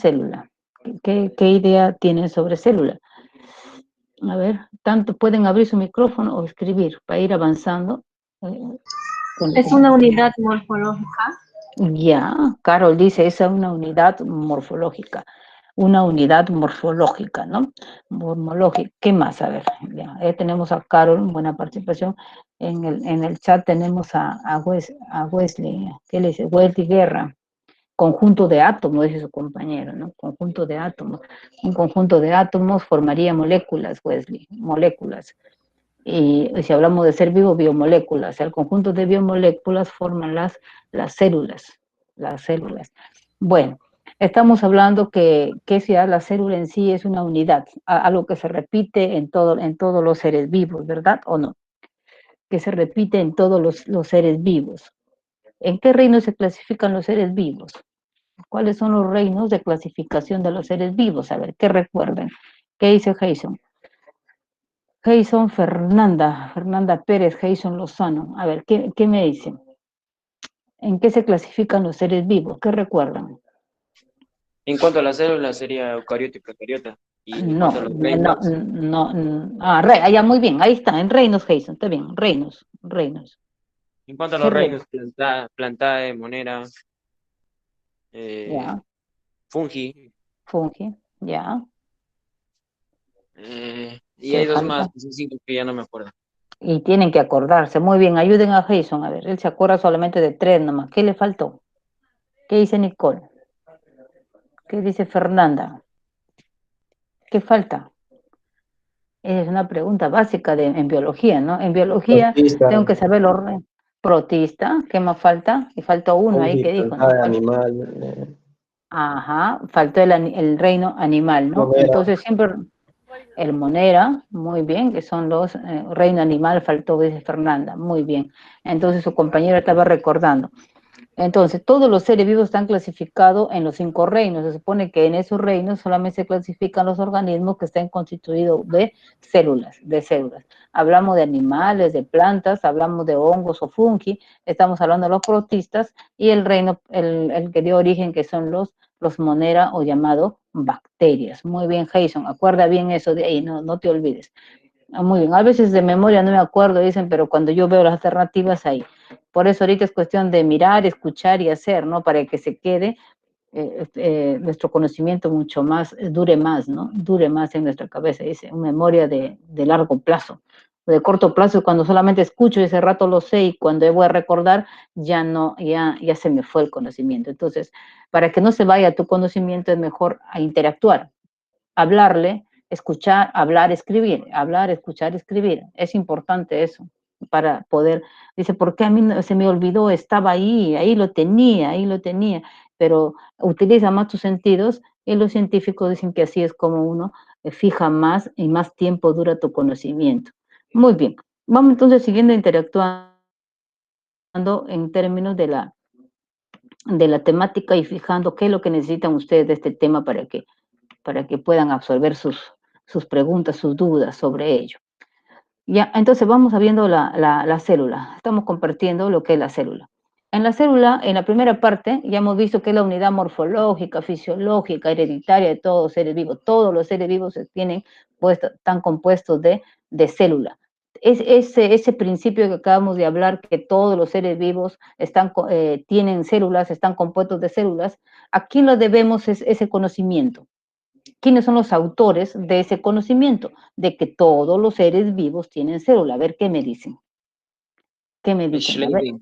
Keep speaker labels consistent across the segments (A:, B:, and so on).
A: célula? ¿Qué idea tienen sobre célula? A ver, tanto pueden abrir su micrófono o escribir para ir avanzando.
B: Es una unidad morfológica.
A: Ya, Carol dice, esa es una unidad morfológica. Una unidad morfológica, ¿no? Morfológica. ¿Qué más? A ver, ya, tenemos a Carol, buena participación. En el chat tenemos a Wesley, ¿qué le dice? Wesley Guerra. Conjunto de átomos, dice su compañero, ¿no? Conjunto de átomos. Un conjunto de átomos formaría moléculas, Wesley, moléculas. Y si hablamos de ser vivo, biomoléculas. El conjunto de biomoléculas forman las células. Las células. Bueno, estamos hablando que sea la célula en sí es una unidad, algo que se repite en todos los seres vivos, ¿verdad o no? Que se repite en todos los seres vivos. ¿En qué reino se clasifican los seres vivos? ¿Cuáles son los reinos de clasificación de los seres vivos? A ver, ¿qué recuerden? ¿Qué dice Jason? Jason Fernanda Pérez, Jason Lozano. A ver, ¿qué me dicen? ¿En qué se clasifican los seres vivos? ¿Qué recuerdan?
C: En cuanto a las células, sería eucariota y procariota. Y en cuanto a los reinos.
A: Ya muy bien, ahí está, en reinos, Jason, está bien, reinos.
C: En cuanto a
A: ¿Qué
C: los
A: reino?
C: reinos, plantae, monera,
A: Ya,
C: fungi.
A: fungi, ya.
C: Y
A: ¿Qué
C: hay dos más,
A: falta?
C: que son cinco que ya no me acuerdo.
A: Y tienen que acordarse. Muy bien, ayuden a Jason. A ver, él se acuerda solamente de 3 nomás. ¿Qué le faltó? ¿Qué dice Nicole? ¿Qué dice Fernanda? ¿Qué falta? Es una pregunta básica en biología, ¿no? En biología
D: Protista,
A: tengo que saber los protista. ¿Qué más falta? Y faltó uno ahí
D: fungi,
A: que dijo, ¿no?
D: plantae, animal,
A: Ajá, faltó el reino animal, ¿no?
D: monera.
A: Entonces siempre el monera, muy bien, que son los reino animal, faltó, dice Fernanda, muy bien. Entonces su compañero estaba recordando. Entonces, todos los seres vivos están clasificados en los 5 reinos. Se supone que en esos reinos solamente se clasifican los organismos que estén constituidos de células. Hablamos de animales, de plantas, hablamos de hongos o fungi, estamos hablando de los protistas y el reino, el que dio origen, que son los monera o llamado bacterias. Muy bien, Jason, acuerda bien eso de ahí, no te olvides. Muy bien, a veces de memoria no me acuerdo, dicen, pero cuando yo veo las alternativas ahí. Por eso ahorita es cuestión de mirar, escuchar y hacer, ¿no? Para que se quede nuestro conocimiento mucho más, dure más, ¿no? Dure más en nuestra cabeza, dice, una memoria de largo plazo. De corto plazo, cuando solamente escucho y ese rato lo sé y cuando voy a recordar, ya no, ya se me fue el conocimiento. Entonces, para que no se vaya tu conocimiento, es mejor a interactuar, hablarle, escuchar, hablar, escribir, hablar, escuchar, escribir. Es importante eso para poder, dice, ¿por qué a mí se me olvidó? Estaba ahí lo tenía, pero utiliza más tus sentidos y los científicos dicen que así es como uno fija más y más tiempo dura tu conocimiento. Muy bien, vamos entonces siguiendo interactuando en términos de la temática y fijando qué es lo que necesitan ustedes de este tema para que puedan absorber sus preguntas, sus dudas sobre ello. Ya, entonces vamos a viendo la célula. Estamos compartiendo lo que es la célula. En la célula, en la primera parte, ya hemos visto que es la unidad morfológica, fisiológica, hereditaria de todos los seres vivos. Todos los seres vivos están compuestos de célula. Ese principio que acabamos de hablar, que todos los seres vivos tienen células, están compuestos de células, ¿a quién lo debemos ese conocimiento? ¿Quiénes son los autores de ese conocimiento? De que todos los seres vivos tienen célula. A ver, ¿qué me dicen? ¿Qué me dicen? A ver.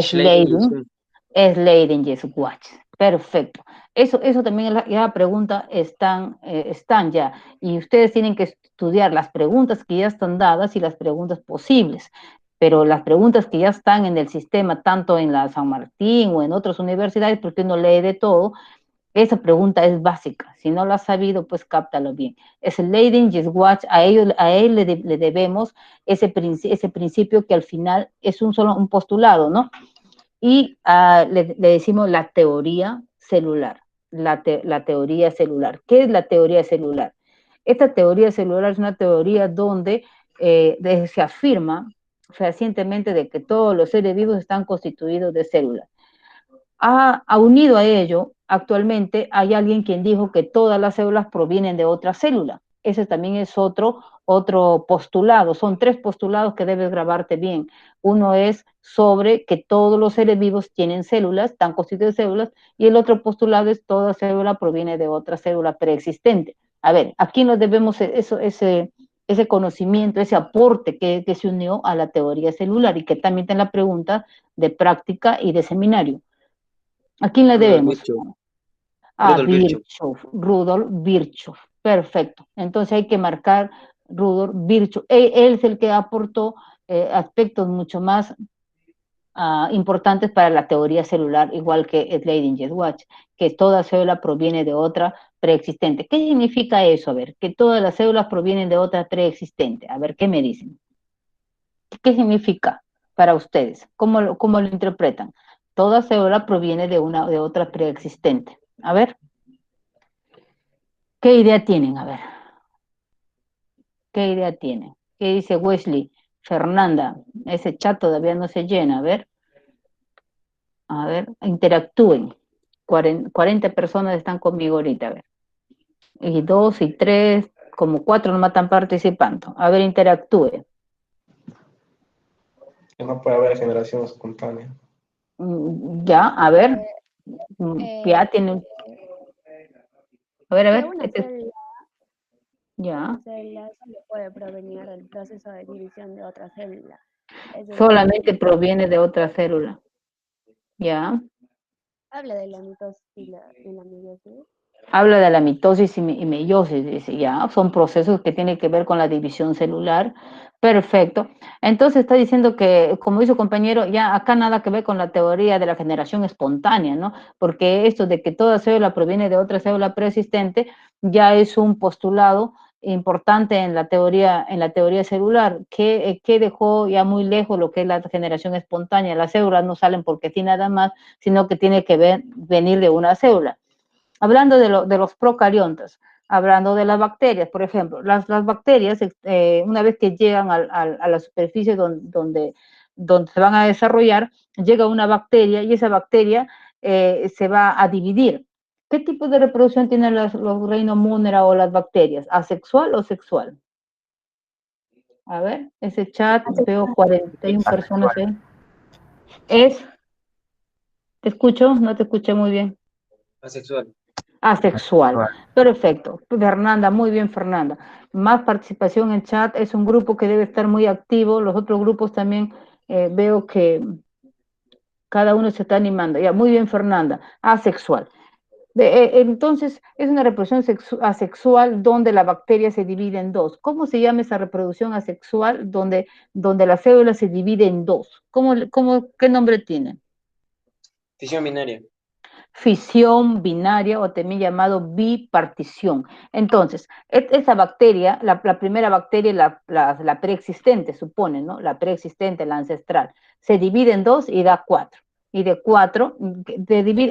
A: Schleiden y Swatch. Perfecto. Eso también la pregunta están ya. Y ustedes tienen que estudiar las preguntas que ya están dadas y las preguntas posibles. Pero las preguntas que ya están en el sistema, tanto en la San Martín o en otras universidades, porque uno lee de todo, esa pregunta es básica. Si no lo has sabido, pues cáptalo bien. Es el Leiden y Watch, a él le debemos ese principio que al final es un postulado, ¿no? Y le decimos la teoría celular. La teoría celular. ¿Qué es la teoría celular? Esta teoría celular es una teoría donde se afirma fehacientemente de que todos los seres vivos están constituidos de células. ha unido a ello, actualmente hay alguien quien dijo que todas las células provienen de otra célula. Ese también es otro postulado. Son 3 postulados que debes grabarte bien. Uno es sobre que todos los seres vivos tienen células, están constituidos de células, y el otro postulado es toda célula proviene de otra célula preexistente. A ver, aquí nos debemos ese conocimiento, ese aporte que se unió a la teoría celular y que también está en la pregunta de práctica y de seminario. ¿A quién le
C: Rudolf
A: debemos?
C: Virchow.
A: A
C: Rudolf Virchow.
A: Rudolf Virchow. Perfecto. Entonces hay que marcar Rudolf Virchow. Él es el que aportó aspectos mucho más importantes para la teoría celular, igual que Sleidinger's Watch, que toda célula proviene de otra preexistente. ¿Qué significa eso? A ver, que todas las células provienen de otra preexistente. A ver, ¿qué me dicen? ¿Qué significa para ustedes? ¿Cómo lo interpretan? Toda célula proviene de otra preexistente. A ver, ¿qué idea tienen? A ver, ¿qué idea tienen? ¿Qué dice Wesley? Fernanda, ese chat todavía no se llena. A ver, interactúen. 40 personas están conmigo ahorita, a ver. Y 2 y 3, como 4 nomás están participando. A ver, interactúen.
D: Que no puede haber generación espontánea.
A: Ya, a ver. Ya tienen. A ver. Ya.
E: Una célula solo puede provenir del proceso de división de otra célula.
A: Solamente proviene de otra célula. Ya.
E: Habla de la mitosis y la meiosis.
A: Habla de la mitosis y meiosis, dice, ya, son procesos que tienen que ver con la división celular. Perfecto. Entonces está diciendo que, como dice su compañero, ya acá nada que ver con la teoría de la generación espontánea, ¿no? Porque esto de que toda célula proviene de otra célula preexistente ya es un postulado importante en la teoría celular, que dejó ya muy lejos lo que es la generación espontánea. Las células no salen porque sí nada más, sino que tiene que venir de una célula. Hablando de los procariontas, hablando de las bacterias, por ejemplo, las bacterias, una vez que llegan a la superficie donde se van a desarrollar, llega una bacteria y esa bacteria se va a dividir. ¿Qué tipo de reproducción tienen los Rhinomúnera o las bacterias? ¿Asexual o sexual? A ver, ese chat, veo 41 personas. ¿Te escucho? No te escuché muy bien.
C: Asexual.
A: Asexual. Perfecto. Fernanda, muy bien, Fernanda. Más participación en chat, es un grupo que debe estar muy activo. Los otros grupos también veo que cada uno se está animando. Ya, muy bien, Fernanda. Asexual. Entonces, es una reproducción asexual donde la bacteria se divide en 2. ¿Cómo se llama esa reproducción asexual donde la célula se divide en 2? ¿Qué nombre tiene?
C: Fisión binaria.
A: Fisión binaria o también llamado bipartición. Entonces, esa bacteria, la primera bacteria, la preexistente, supone, ¿no? La preexistente, la ancestral, se divide en 2 y da 4. Y de 4,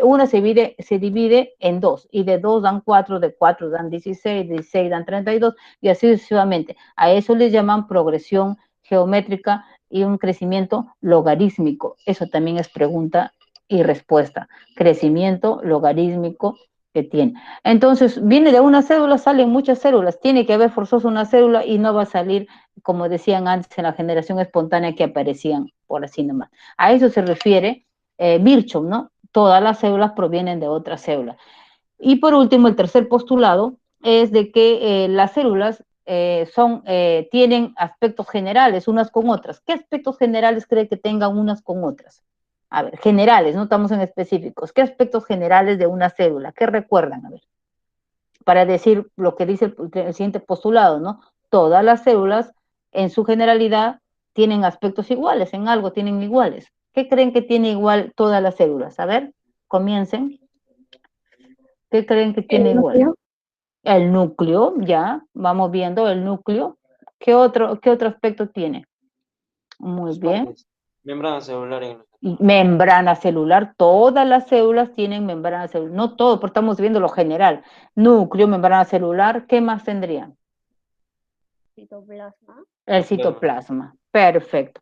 A: una se divide en 2, y de 2 dan 4, de 4 dan 16, 16 dan 32, y así sucesivamente. A eso le llaman progresión geométrica y un crecimiento logarítmico. Eso también es pregunta y respuesta. Crecimiento logarítmico que tiene. Entonces, viene de una célula, salen muchas células, tiene que haber forzoso una célula y no va a salir, como decían antes, en la generación espontánea que aparecían por así nomás. A eso se refiere Virchow, ¿no? Todas las células provienen de otra célula. Y por último, el tercer postulado es de que las células tienen aspectos generales unas con otras. ¿Qué aspectos generales cree que tengan unas con otras? A ver, generales, no estamos en específicos. ¿Qué aspectos generales de una célula? ¿Qué recuerdan? A ver, para decir lo que dice el siguiente postulado, ¿no? Todas las células, en su generalidad, tienen aspectos iguales, en algo tienen iguales. ¿Qué creen que tiene igual todas las células? A ver, comiencen. ¿Qué creen que tiene igual? El núcleo, ya, vamos viendo el núcleo. ¿Qué otro aspecto tiene? Muy bien.
C: Membrana celular en
A: Membrana celular, todas las células tienen membrana celular, no todo, porque estamos viendo lo general. Núcleo, membrana celular, ¿qué más tendrían?
E: Citoplasma.
A: El citoplasma, perfecto.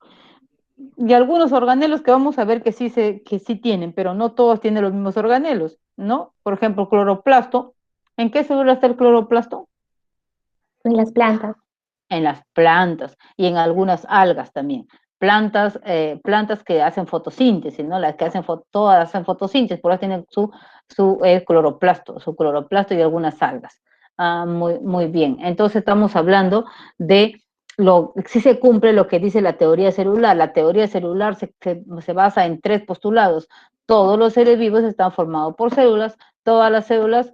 A: y algunos organelos que vamos a ver que sí tienen, pero no todos tienen los mismos organelos, ¿no? Por ejemplo, cloroplasto. ¿En qué célula está el cloroplasto?
B: En las plantas.
A: En las plantas y en algunas algas también. Plantas que hacen fotosíntesis, ¿no? Las que todas hacen fotosíntesis, por eso tienen su cloroplasto y algunas algas. Muy bien. Entonces estamos hablando de si se cumple lo que dice la teoría celular. La teoría celular se basa en 3 postulados. Todos los seres vivos están formados por células, todas las células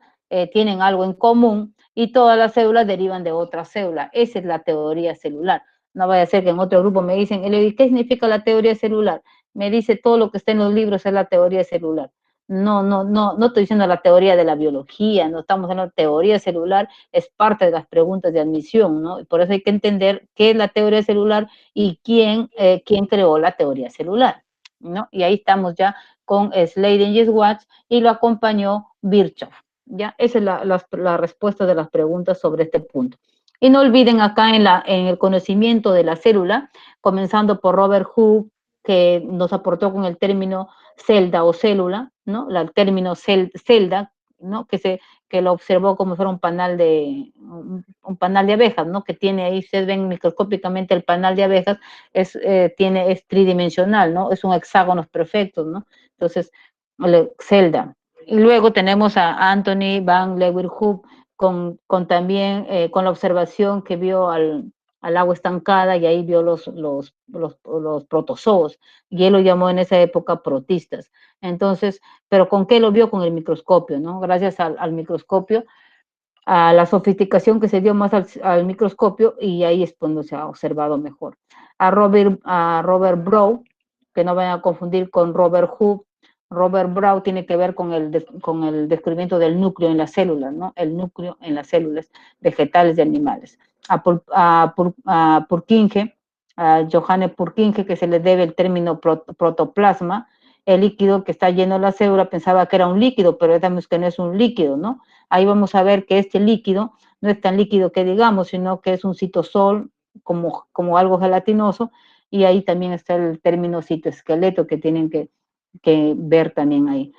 A: tienen algo en común, y todas las células derivan de otras células. Esa es la teoría celular. No vaya a ser que en otro grupo me dicen, ¿qué significa la teoría celular? Me dice todo lo que está en los libros es la teoría celular. No estoy diciendo la teoría de la biología, no estamos hablando de teoría celular, es parte de las preguntas de admisión, ¿no? Y por eso hay que entender qué es la teoría celular y quién creó la teoría celular, ¿no? Y ahí estamos ya con Sladen y Schwartz, y lo acompañó Virchow. ¿Ya? Esa es la respuesta de las preguntas sobre este punto. Y no olviden acá en el conocimiento de la célula, comenzando por Robert Hooke, que nos aportó con el término celda o célula, ¿no? El término celda, ¿no? Que lo observó como si fuera un panal de abejas, ¿no? Que tiene ahí, ustedes ven microscópicamente el panal de abejas, es tridimensional, ¿no? Es un hexágonos perfectos, ¿no? Entonces, celda. Y luego tenemos a Anthony van Leeuwenhoek con también con la observación que vio al agua estancada, y ahí vio los protozoos, y él lo llamó en esa época protistas. Entonces, ¿pero con qué lo vio? Con el microscopio, ¿no? Gracias al microscopio, a la sofisticación que se dio más al microscopio, y ahí es cuando se ha observado mejor. A Robert Brown, que no vayan a confundir con Robert Hooke. Robert Brown tiene que ver con el descubrimiento del núcleo en las células, ¿no? El núcleo en las células vegetales y animales. A Purkinje, a Johannes Purkinje, que se le debe el término protoplasma, el líquido que está lleno de la célula, pensaba que era un líquido, pero sabemos que no es un líquido, ¿no? Ahí vamos a ver que este líquido no es tan líquido que digamos, sino que es un citosol, como algo gelatinoso, y ahí también está el término citoesqueleto que tienen que ver también ahí.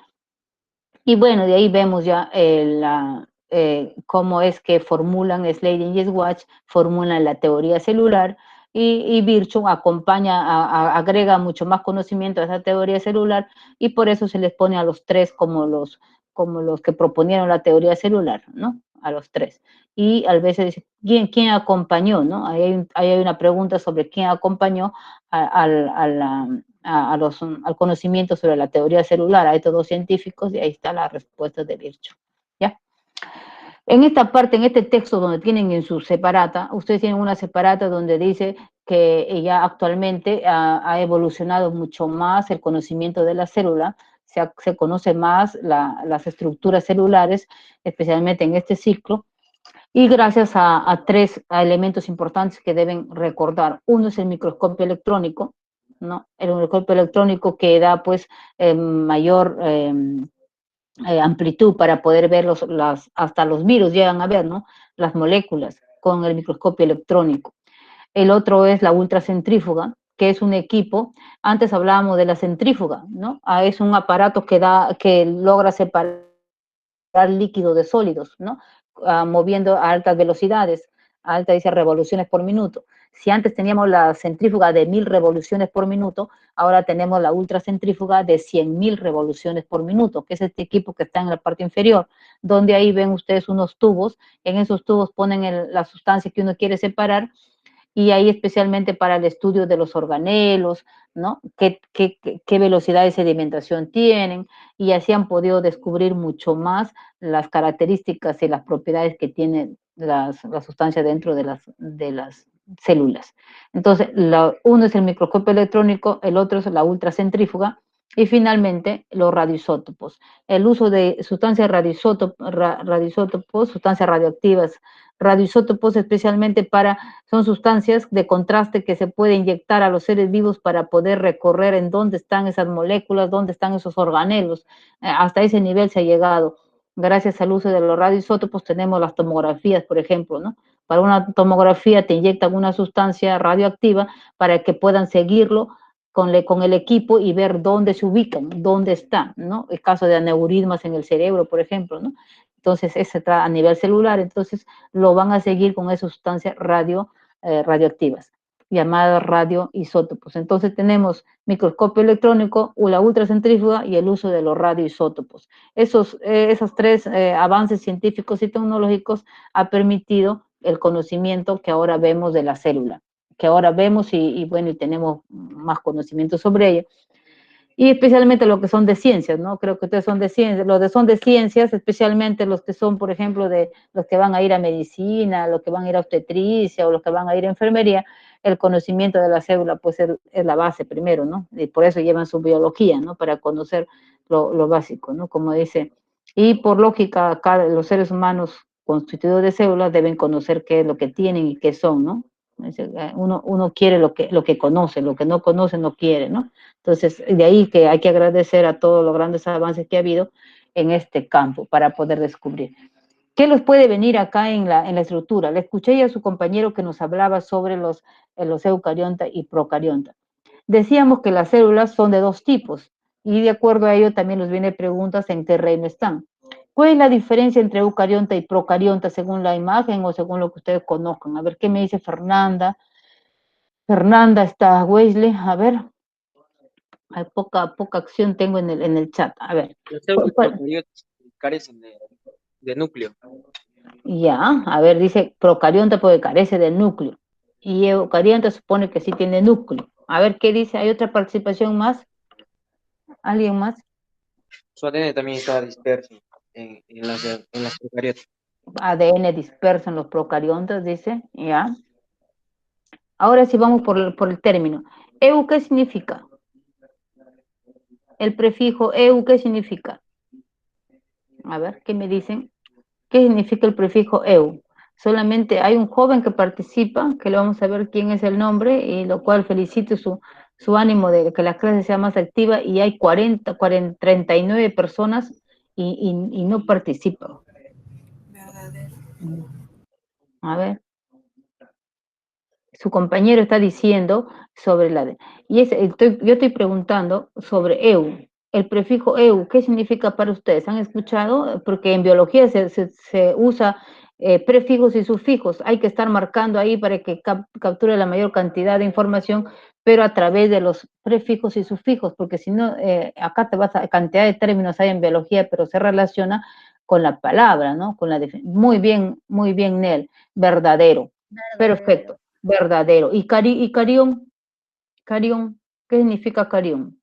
A: Y bueno, de ahí vemos ya cómo es que formulan Sladen y Schwartz, formulan la teoría celular, y Virchow agrega mucho más conocimiento a esa teoría celular, y por eso se les pone a los 3 como los que proponieron la teoría celular, ¿no? A los 3. Y a veces dice, ¿quién acompañó, no? Ahí hay una pregunta sobre quién acompañó al conocimiento sobre la teoría celular a estos 2 científicos, y ahí está la respuesta de Virchow, ¿ya? En esta parte, en este texto donde tienen en su separata, ustedes tienen una separata donde dice que ya actualmente ha evolucionado mucho más el conocimiento de la célula, se conoce más las estructuras celulares, especialmente en este ciclo, y gracias a 3 elementos importantes que deben recordar. Uno es el microscopio electrónico, ¿no? El microscopio electrónico que da pues mayor amplitud para poder ver hasta los virus llegan a ver, ¿no? Las moléculas con el microscopio electrónico. El otro es la ultracentrífuga, que es un equipo, antes hablábamos de la centrífuga, ¿no? Es un aparato que logra separar líquido de sólidos, ¿no? Moviendo a altas velocidades, a altas revoluciones por minuto. Si antes teníamos la centrífuga de 1000 revoluciones por minuto, ahora tenemos la ultracentrífuga de 100.000 revoluciones por minuto, que es este equipo que está en la parte inferior, donde ahí ven ustedes unos tubos, en esos tubos ponen la sustancia que uno quiere separar, y ahí especialmente para el estudio de los organelos, ¿no? ¿Qué velocidad de sedimentación tienen? Y así han podido descubrir mucho más las características y las propiedades que tiene la sustancia dentro de las células. Entonces, uno es el microscopio electrónico, el otro es la ultracentrífuga, y finalmente los radioisótopos. El uso de sustancias radioisótopos, sustancias radioactivas, radioisótopos especialmente son sustancias de contraste que se puede inyectar a los seres vivos para poder recorrer en dónde están esas moléculas, dónde están esos organelos. Hasta ese nivel se ha llegado. Gracias al uso de los radioisótopos tenemos las tomografías, por ejemplo, ¿no? Para una tomografía te inyectan una sustancia radioactiva para que puedan seguirlo con el equipo y ver dónde se ubican, dónde están, ¿no? El caso de aneurismas en el cerebro, por ejemplo, ¿no? Entonces, ese está a nivel celular, entonces lo van a seguir con esas sustancias radioactivas, llamadas radioisótopos. Entonces, tenemos microscopio electrónico, la ultracentrífuga y el uso de los radioisótopos. Esos tres avances científicos y tecnológicos ha permitido el conocimiento que ahora vemos de la célula, que ahora vemos y bueno, y tenemos más conocimiento sobre ello. Y especialmente lo que son de ciencias, ¿no? Creo que ustedes son de ciencias, los que son de ciencias, especialmente los que son, por ejemplo, de los que van a ir a medicina, los que van a ir a obstetricia o los que van a ir a enfermería, el conocimiento de la célula pues es la base primero, ¿no? Y por eso llevan su biología, ¿no? Para conocer lo básico, ¿no? Como dice, y por lógica, acá los seres humanos constituidos de células deben conocer qué es lo que tienen y qué son, ¿no? Uno quiere lo que conoce, lo que no conoce no quiere, ¿no? Entonces, de ahí que hay que agradecer a todos los grandes avances que ha habido en este campo para poder descubrir. ¿Qué los puede venir acá en la estructura? Le escuché a su compañero que nos hablaba sobre los eucariontas y procariontas. Decíamos que las células son de dos tipos y de acuerdo a ello también nos vienen preguntas en qué reino están. ¿Cuál es la diferencia entre eucarionta y procarionta según la imagen o según lo que ustedes conozcan? A ver, ¿qué me dice Fernanda? Fernanda está, Wesley, a ver. Hay poca acción tengo en el chat. A ver.
C: Las células procariotas carecen de núcleo.
A: Ya, a ver, dice procarionta porque carece de núcleo. Y eucarionta supone que sí tiene núcleo. A ver, ¿qué dice? ¿Hay otra participación más? ¿Alguien más?
C: Su ADN también está disperso en las procariotas.
A: ADN disperso en los procariontas, dice. Ya. Ahora sí vamos por el término. ¿Eu qué significa? El prefijo eu, ¿qué significa? A ver, ¿qué me dicen? ¿Qué significa el prefijo eu? Solamente hay un joven que participa, que le vamos a ver quién es el nombre, y lo cual felicito su ánimo de que la clase sea más activa, y hay 39 personas y no participan. A ver. Su compañero está diciendo sobre yo estoy preguntando sobre eu. El prefijo eu, ¿qué significa para ustedes? ¿Han escuchado? Porque en biología se usa prefijos y sufijos. Hay que estar marcando ahí para que capture la mayor cantidad de información, pero a través de los prefijos y sufijos, porque si no, acá te vas a cantidad de términos hay en biología, pero se relaciona con la palabra, ¿no? Muy bien, Nel. Verdadero. Perfecto. Verdadero. ¿Y carión? Carión, ¿qué significa carión?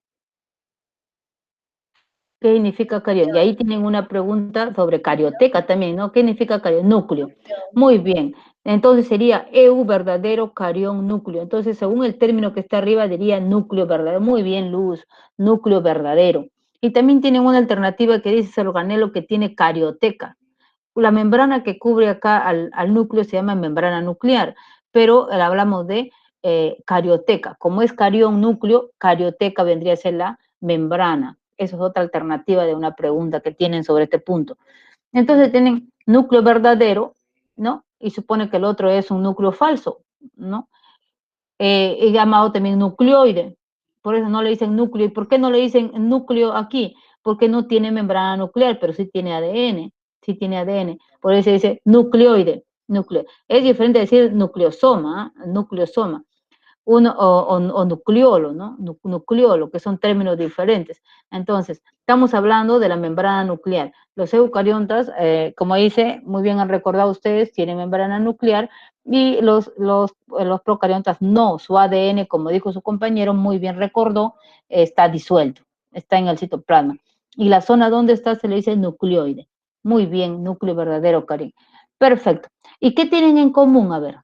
A: ¿Qué significa carión? Y ahí tienen una pregunta sobre carioteca también, ¿no? ¿Qué significa carión? Núcleo. Muy bien. Entonces sería eu verdadero, carión, núcleo. Entonces, según el término que está arriba, diría núcleo verdadero. Muy bien, Luz. Núcleo verdadero. Y también tienen una alternativa que dice el organelo que tiene carioteca. La membrana que cubre acá al núcleo se llama membrana nuclear, pero hablamos de carioteca. Como es carión núcleo, carioteca vendría a ser la membrana. Eso es otra alternativa de una pregunta que tienen sobre este punto. Entonces tienen núcleo verdadero, ¿no? Y supone que el otro es un núcleo falso, ¿no? Y llamado también nucleoide. Por eso no le dicen núcleo. ¿Y por qué no le dicen núcleo aquí? Porque no tiene membrana nuclear, pero sí tiene ADN. Sí tiene ADN. Por eso se dice nucleoide. Núcleo. Es diferente decir nucleosoma, nucleosoma. O nucleolo, ¿no? Nucleolo, que son términos diferentes. Entonces, estamos hablando de la membrana nuclear. Los eucariontas, como dice, muy bien han recordado ustedes, tienen membrana nuclear, y los procariontas no, su ADN, como dijo su compañero, muy bien recordó, está disuelto, está en el citoplasma. Y la zona donde está se le dice nucleoide. Muy bien, núcleo verdadero, Karin. Perfecto. ¿Y qué tienen en común? A ver.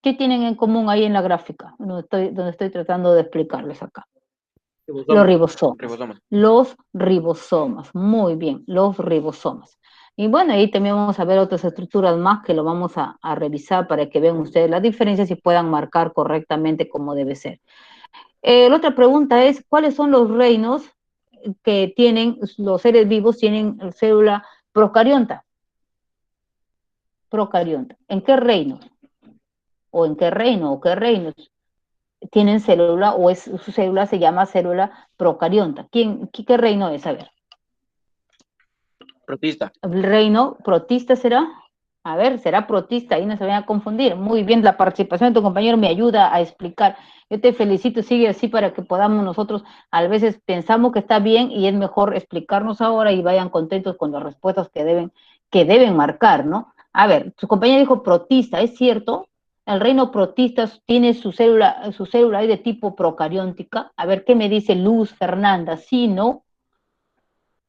A: ¿Qué tienen en común ahí en la gráfica? Donde estoy tratando de explicarles acá. Los ribosomas. Los ribosomas. Muy bien, los ribosomas. Y bueno, ahí también vamos a ver otras estructuras más que lo vamos a revisar para que vean ustedes las diferencias y puedan marcar correctamente como debe ser. La otra pregunta es, ¿cuáles son los reinos que tienen los seres vivos, tienen célula procarionta? Procarionta. ¿En qué reinos? ¿O en qué reino? ¿O qué reinos? tienen célula, o su célula se llama célula procarionta. ¿Qué reino es? A ver.
C: Protista.
A: ¿El reino protista será? A ver, será protista, ahí no se vayan a confundir. Muy bien, la participación de tu compañero me ayuda a explicar. Yo te felicito, sigue así para que podamos nosotros, a veces pensamos que está bien y es mejor explicarnos ahora y vayan contentos con las respuestas que deben marcar, ¿no? A ver, su compañero dijo protista, ¿es cierto? El reino protista tiene su célula ahí de tipo procarióntica. A ver, ¿qué me dice Luz Fernanda? Sí, ¿no?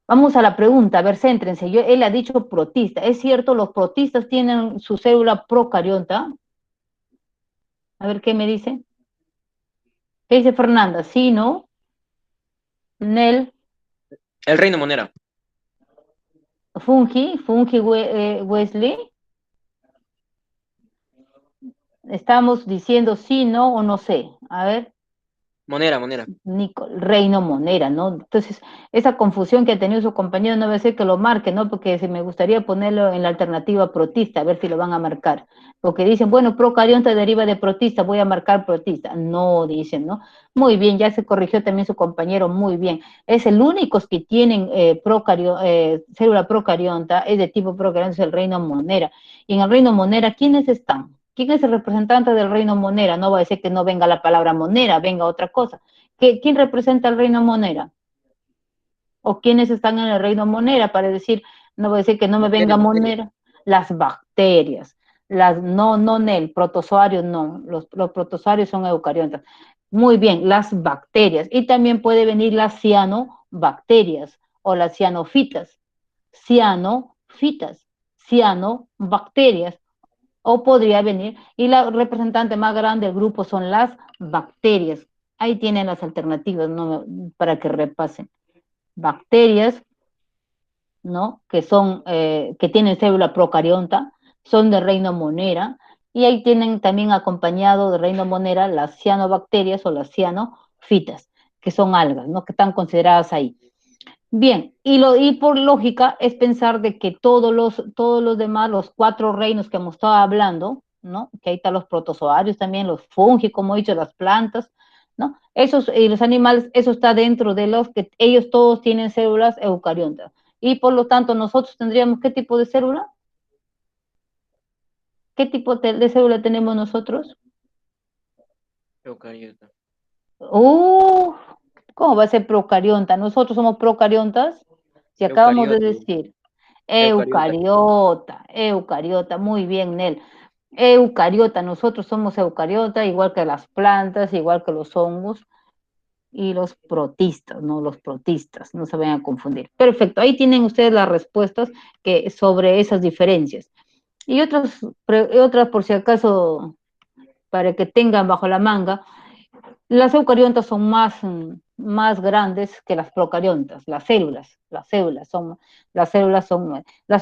A: Vamos a la pregunta, a ver, céntrense. Él ha dicho protista. ¿Es cierto, los protistas tienen su célula procariota? A ver, ¿qué me dice? ¿Qué dice Fernanda? ¿Sí, no? Nel,
C: El reino monera.
A: Wesley. Estamos diciendo sí, no o no sé. A ver.
C: Monera.
A: Reino Monera, ¿no? Entonces, esa confusión que ha tenido su compañero no va a ser que lo marque, ¿no? Porque si me gustaría ponerlo en la alternativa protista, a ver si lo van a marcar. Porque dicen, bueno, procarionta deriva de protista, voy a marcar protista. No, dicen, ¿no? Muy bien, ya se corrigió también su compañero, muy bien. Es el único que tienen célula procarionta, es de tipo procarionta, es el reino Monera. Y en el reino Monera, ¿quiénes están? ¿Quién es el representante del reino Monera? No va a decir que no venga la palabra Monera, venga otra cosa. ¿Quién representa el reino Monera? ¿O quiénes están en el reino Monera? Para decir, no voy a decir que no me venga Monera. Las bacterias. No, Nel, protozoarios no. Los protozoarios son eucariotas. Muy bien, las bacterias. Y también puede venir las cianobacterias o las cianofitas. Cianobacterias, o podría venir, y la representante más grande del grupo son las bacterias. Ahí tienen las alternativas, ¿no? Para que repasen. Bacterias, ¿no? Que tienen célula procarionta, son de reino Monera, y ahí tienen también acompañado de reino Monera las cianobacterias o las cianofitas, que son algas, ¿no? Que están consideradas ahí. Bien, y por lógica es pensar de que todos los demás, los 4 reinos que hemos estado hablando, ¿no? Que ahí están los protozoarios también, los fungi, como he dicho, las plantas, ¿no? Y los animales, eso está dentro de los que ellos todos tienen células eucariontas. Y por lo tanto, nosotros tendríamos, ¿qué tipo de célula? ¿Qué tipo de célula tenemos nosotros?
C: Eucariota.
A: ¿Cómo va a ser procarionta? Nosotros somos procariontas. Si acabamos de decir eucariota, muy bien, Nel. Eucariota, nosotros somos eucariota, igual que las plantas, igual que los hongos, y los protistas, ¿no? Los protistas, no se vayan a confundir. Perfecto, ahí tienen ustedes las respuestas sobre esas diferencias. Y otras por si acaso, para que tengan bajo la manga, las eucariontas son más grandes que las procariontas, las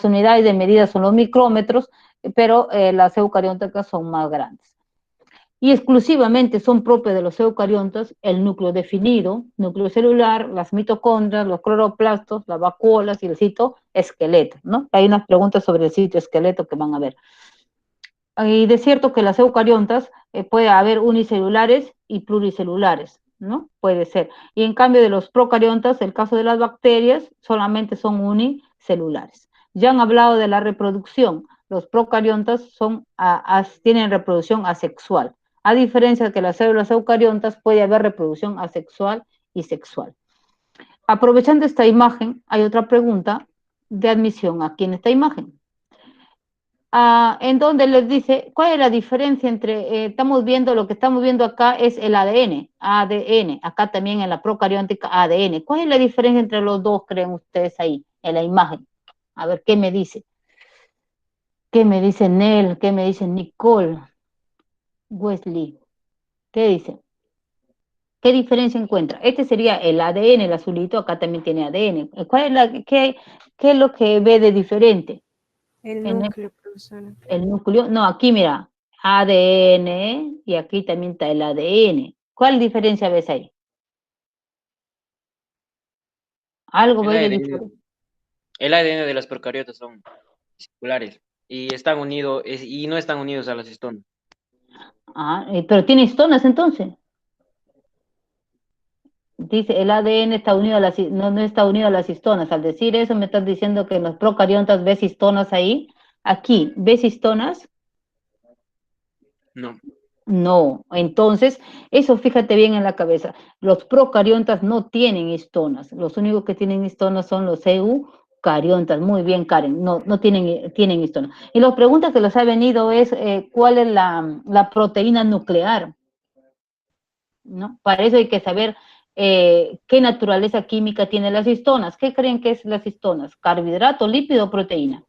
A: unidades de medida son los micrómetros, pero las eucariontas son más grandes. Y exclusivamente son propias de los eucariontas el núcleo definido, núcleo celular, las mitocondrias, los cloroplastos, las vacuolas y el citoesqueleto, ¿no? Hay unas preguntas sobre el citoesqueleto que van a ver. Y de cierto que las eucariontas puede haber unicelulares y pluricelulares, ¿no? Puede ser. Y en cambio de los procariontas, el caso de las bacterias, solamente son unicelulares. Ya han hablado de la reproducción. Los procariontas tienen reproducción asexual. A diferencia de que las células eucariontas puede haber reproducción asexual y sexual. Aprovechando esta imagen, hay otra pregunta de admisión aquí en esta imagen. En donde les dice, ¿cuál es la diferencia entre, lo que estamos viendo acá es el ADN, acá también en la procariótica ADN. ¿Cuál es la diferencia entre los dos, creen ustedes ahí, en la imagen? A ver, ¿qué me dice? ¿Qué me dice Nel? ¿Qué me dice Nicole? Wesley, ¿qué dice? ¿Qué diferencia encuentra? Este sería el ADN, el azulito, acá también tiene ADN. ¿Qué es lo que ve de diferente?
F: El núcleo, profesora.
A: El núcleo, no, aquí mira, ADN, y aquí también está el ADN. ¿Cuál diferencia ves ahí? ¿Algo ves de diferente?
C: El ADN de las procariotas son circulares y están unidos y no están unidos a las histonas.
A: Pero tiene histonas entonces. Dice, el ADN está unido a las, no está unido a las histonas. Al decir eso, me estás diciendo que en los procariontas ves histonas ahí. Aquí, ¿ves histonas?
C: No.
A: No. Entonces, eso fíjate bien en la cabeza. Los procariontas no tienen histonas. Los únicos que tienen histonas son los eucariontas. Muy bien, Karen. No tienen histonas. Y la pregunta que les ha venido es, ¿cuál es la proteína nuclear? ¿No? Para eso hay que saber qué naturaleza química tienen las histonas. ¿Qué creen que es las histonas? ¿Carbohidrato, lípido o proteína?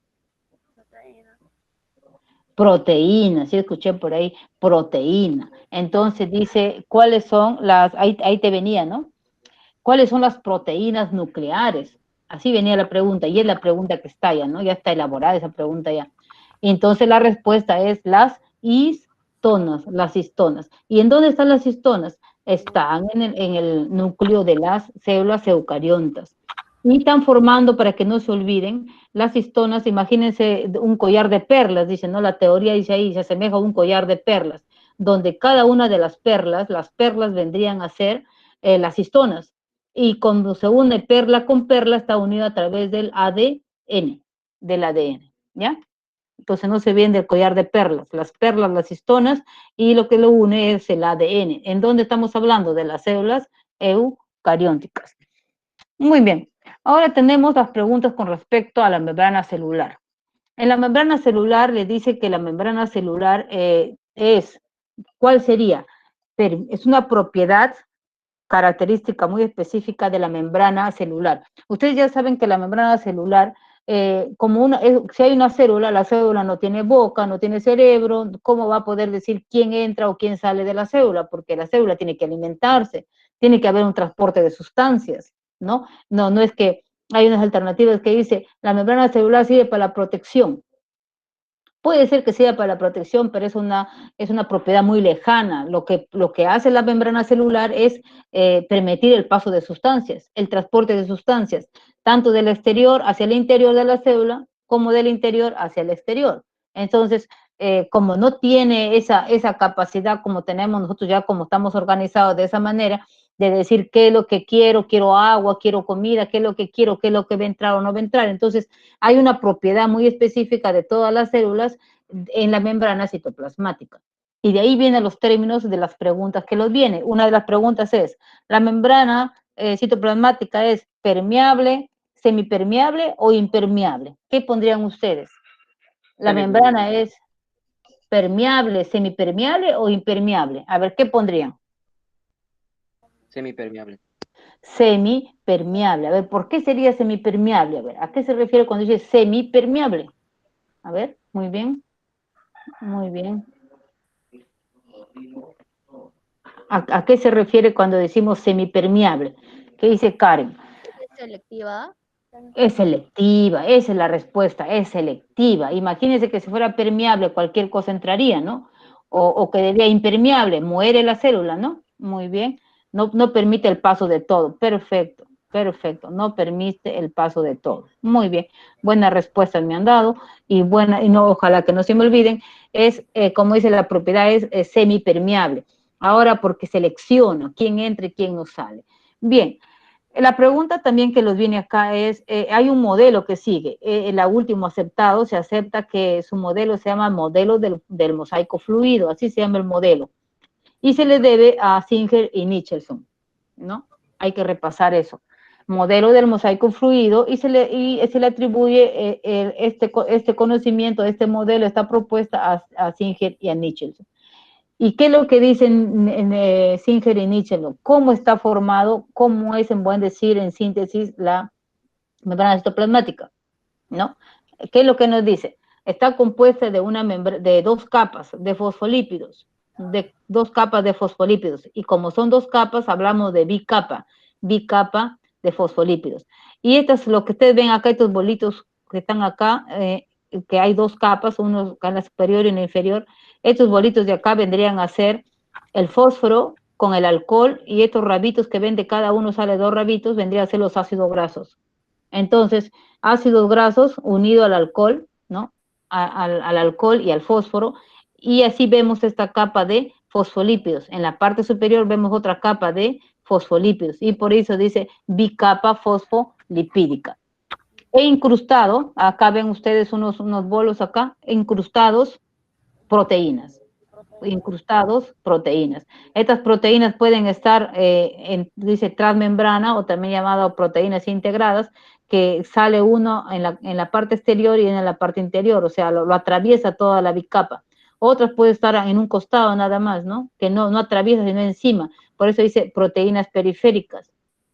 A: Proteína, sí escuché por ahí, proteína. Entonces dice, ¿cuáles son las, ahí te venía, ¿no? ¿Cuáles son las proteínas nucleares? Así venía la pregunta, y es la pregunta que está ya, ¿no? Ya está elaborada esa pregunta ya. Entonces la respuesta es las histonas, las histonas. ¿Y en dónde están las histonas? Están en el núcleo de las células eucariontas. Y están formando, para que no se olviden, las histonas, imagínense un collar de perlas, dice, ¿no? La teoría dice ahí, se asemeja a un collar de perlas, donde cada una de las perlas vendrían a ser las histonas. Y cuando se une perla con perla, está unido a través del ADN, ¿ya? Entonces no se viene del collar de perlas, las histonas, y lo que lo une es el ADN. ¿En dónde estamos hablando? De las células eucarióticas. Muy bien. Ahora tenemos las preguntas con respecto a la membrana celular. En la membrana celular le dice que la membrana celular ¿cuál sería? Es una propiedad característica muy específica de la membrana celular. Ustedes ya saben que la membrana celular, si hay una célula, la célula no tiene boca, no tiene cerebro, ¿cómo va a poder decir quién entra o quién sale de la célula? Porque la célula tiene que alimentarse, tiene que haber un transporte de sustancias, ¿no? No es que hay unas alternativas que dice, la membrana celular sirve para la protección. Puede ser que sea para la protección, pero es una propiedad muy lejana. Lo que hace la membrana celular es permitir el paso de sustancias, el transporte de sustancias, tanto del exterior hacia el interior de la célula, como del interior hacia el exterior. Entonces, como no tiene esa capacidad como tenemos nosotros ya, como estamos organizados de esa manera, de decir qué es lo que quiero agua, quiero comida, qué es lo que quiero, qué es lo que va a entrar o no va a entrar. Entonces, hay una propiedad muy específica de todas las células en la membrana citoplasmática. Y de ahí vienen los términos de las preguntas que los viene. Una de las preguntas es, ¿la membrana citoplasmática es permeable, semipermeable o impermeable? ¿Qué pondrían ustedes? ¿La membrana es permeable, semipermeable o impermeable? A ver, ¿qué pondrían?
C: Semipermeable.
A: Semipermeable. A ver, ¿por qué sería semipermeable? A ver, ¿a qué se refiere cuando dice semipermeable? A ver, muy bien. Muy bien. ¿A qué se refiere cuando decimos semipermeable? ¿Qué dice Karen?
E: ¿Es selectiva?
A: Es selectiva, esa es la respuesta, es selectiva. Imagínense que si fuera permeable cualquier cosa entraría, ¿no? O que sería impermeable, muere la célula, ¿no? Muy bien. No permite el paso de todo. Perfecto, perfecto. No permite el paso de todo. Muy bien. Buenas respuestas me han dado. Y ojalá que no se me olviden, como dice la propiedad, es semipermeable. Ahora porque selecciona quién entra y quién no sale. Bien. La pregunta también que nos viene acá es, hay un modelo que sigue, el último aceptado, se acepta que su modelo se llama modelo del mosaico fluido, así se llama el modelo, y se le debe a Singer y Nicholson, ¿no? Hay que repasar eso. Modelo del mosaico fluido, y se le atribuye este conocimiento, este modelo, esta propuesta a Singer y a Nicholson. ¿Y qué es lo que dicen Singer y Nicholson? ¿Cómo está formado? ¿Cómo es, en buen decir, en síntesis, la membrana citoplasmática? ¿No? ¿Qué es lo que nos dice? Está compuesta de dos capas de fosfolípidos, y como son dos capas, hablamos de bicapa de fosfolípidos. Y esto es lo que ustedes ven acá, estos bolitos que están acá, que hay dos capas, uno en la superior y en la inferior. Estos bolitos de acá vendrían a ser el fósforo con el alcohol, y estos rabitos que ven, de cada uno sale dos rabitos, vendrían a ser los ácidos grasos. Entonces, ácidos grasos unidos al alcohol, ¿no? Al alcohol y al fósforo, y así vemos esta capa de fosfolípidos. En la parte superior vemos otra capa de fosfolípidos, y por eso dice bicapa fosfolipídica. E incrustado, acá ven ustedes unos bolos acá, incrustados proteínas. Estas proteínas pueden estar, dice transmembrana, o también llamado proteínas integradas, que sale uno en la parte exterior y en la parte interior, o sea, lo atraviesa toda la bicapa. Otras pueden estar en un costado nada más, ¿no? Que no atraviesa, sino encima. Por eso dice proteínas periféricas.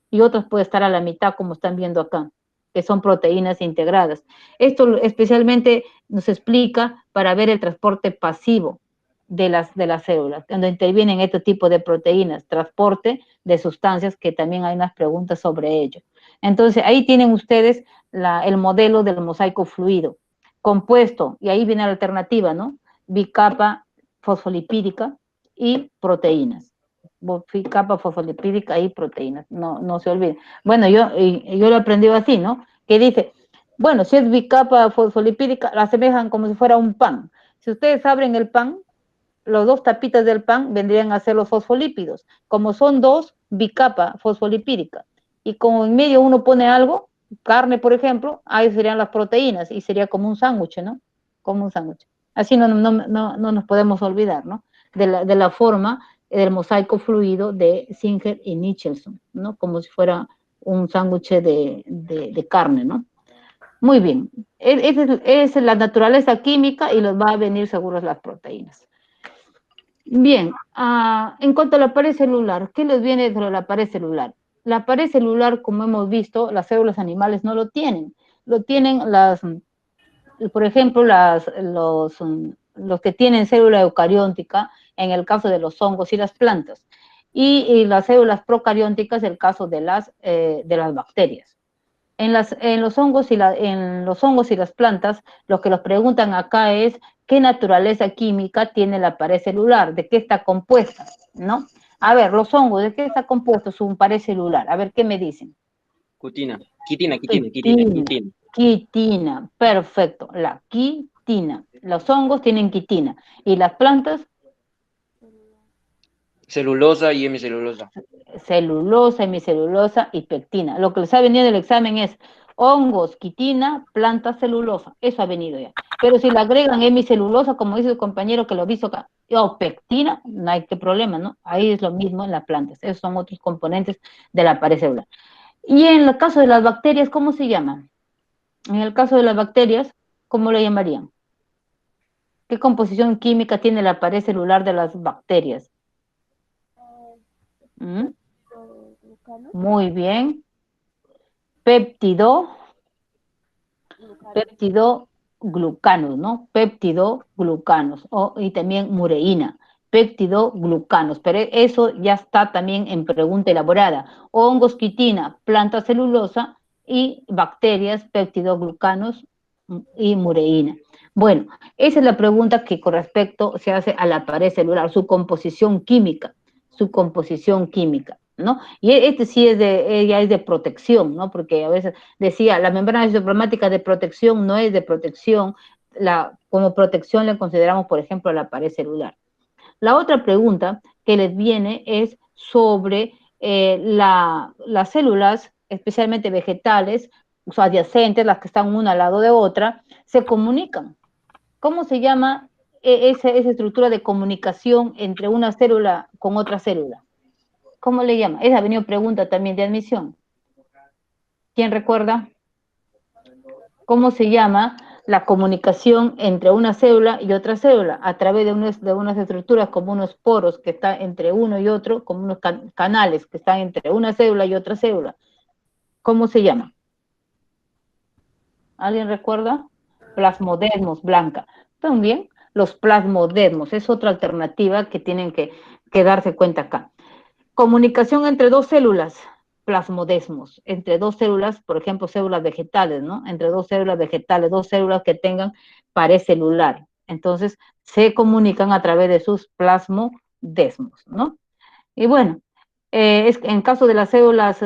A: Y otras pueden estar a la mitad, como están viendo acá, que son proteínas integradas. Esto especialmente nos explica para ver el transporte pasivo de las células, cuando intervienen este tipo de proteínas, transporte de sustancias, que también hay unas preguntas sobre ello. Entonces, ahí tienen ustedes el modelo del mosaico fluido, compuesto, y ahí viene la alternativa, ¿no? Bicapa fosfolipídica y proteínas. Bicapa fosfolipídica y proteínas, no se olviden. Bueno, yo lo he aprendido así, ¿no? Que dice, bueno, si es bicapa fosfolipídica, la asemejan como si fuera un pan. Si ustedes abren el pan, los dos tapitas del pan vendrían a ser los fosfolípidos. Como son dos, bicapa fosfolipídica. Y como en medio uno pone algo, carne, por ejemplo, ahí serían las proteínas y sería como un sándwich, ¿no? Como un sándwich. Así no nos podemos olvidar, ¿no? De la forma del mosaico fluido de Singer y Nicholson, ¿no? Como si fuera un sándwich de carne, ¿no? Muy bien. Esa es la naturaleza química y los va a venir seguros las proteínas. Bien, en cuanto a la pared celular, ¿qué les viene de la pared celular? La pared celular, como hemos visto, las células animales no lo tienen. Lo tienen por ejemplo, los que tienen célula eucariótica, en el caso de los hongos y las plantas. Y las células procarióticas, el caso de las bacterias. En los hongos y las plantas, lo que nos preguntan acá es qué naturaleza química tiene la pared celular, de qué está compuesta, ¿no? A ver, los hongos, ¿de qué está compuesto su pared celular? A ver, ¿qué me dicen?
C: Quitina.
A: Quitina, perfecto, la quitina. Los hongos tienen quitina. ¿Y las plantas?
C: Celulosa y hemicelulosa.
A: Celulosa, hemicelulosa y pectina. Lo que les ha venido en el examen es hongos, quitina, planta, celulosa. Eso ha venido ya. Pero si le agregan hemicelulosa, como dice el compañero que lo visto acá, o pectina, no hay qué problema, ¿no? Ahí es lo mismo en las plantas. Esos son otros componentes de la pared celular. Y en el caso de las bacterias, ¿cómo se llaman? En el caso de las bacterias, ¿cómo lo llamarían? ¿Qué composición química tiene la pared celular de las bacterias? ¿Mm? Muy bien. Peptidoglucanos, ¿no? Peptidoglucanos, y también mureína, peptidoglucanos, pero eso ya está también en pregunta elaborada. Hongos, quitina, planta celulosa y bacterias, peptidoglucanos y mureína. Bueno, esa es la pregunta que con respecto se hace a la pared celular, su composición química, ¿no? Y este sí ya es de protección, ¿no? Porque a veces decía, la membrana citoplasmática de protección no es de protección, como protección le consideramos, por ejemplo, la pared celular. La otra pregunta que les viene es sobre las células, especialmente vegetales, adyacentes, las que están una al lado de otra, se comunican. ¿Cómo se llama esa estructura de comunicación entre una célula con otra célula? ¿Cómo le llama? Esa ha venido pregunta también de admisión. ¿Quién recuerda? ¿Cómo se llama la comunicación entre una célula y otra célula? A través de unas estructuras como unos poros que están entre uno y otro, como unos canales que están entre una célula y otra célula. ¿Cómo se llama? ¿Alguien recuerda? Plasmodermos, Blanca. También los plasmodermos, es otra alternativa que tienen que darse cuenta acá. Comunicación entre dos células, plasmodesmos, entre dos células, por ejemplo, células vegetales, ¿no? Entre dos células vegetales, dos células que tengan pared celular. Entonces, se comunican a través de sus plasmodesmos, ¿no? Y bueno, en caso de las células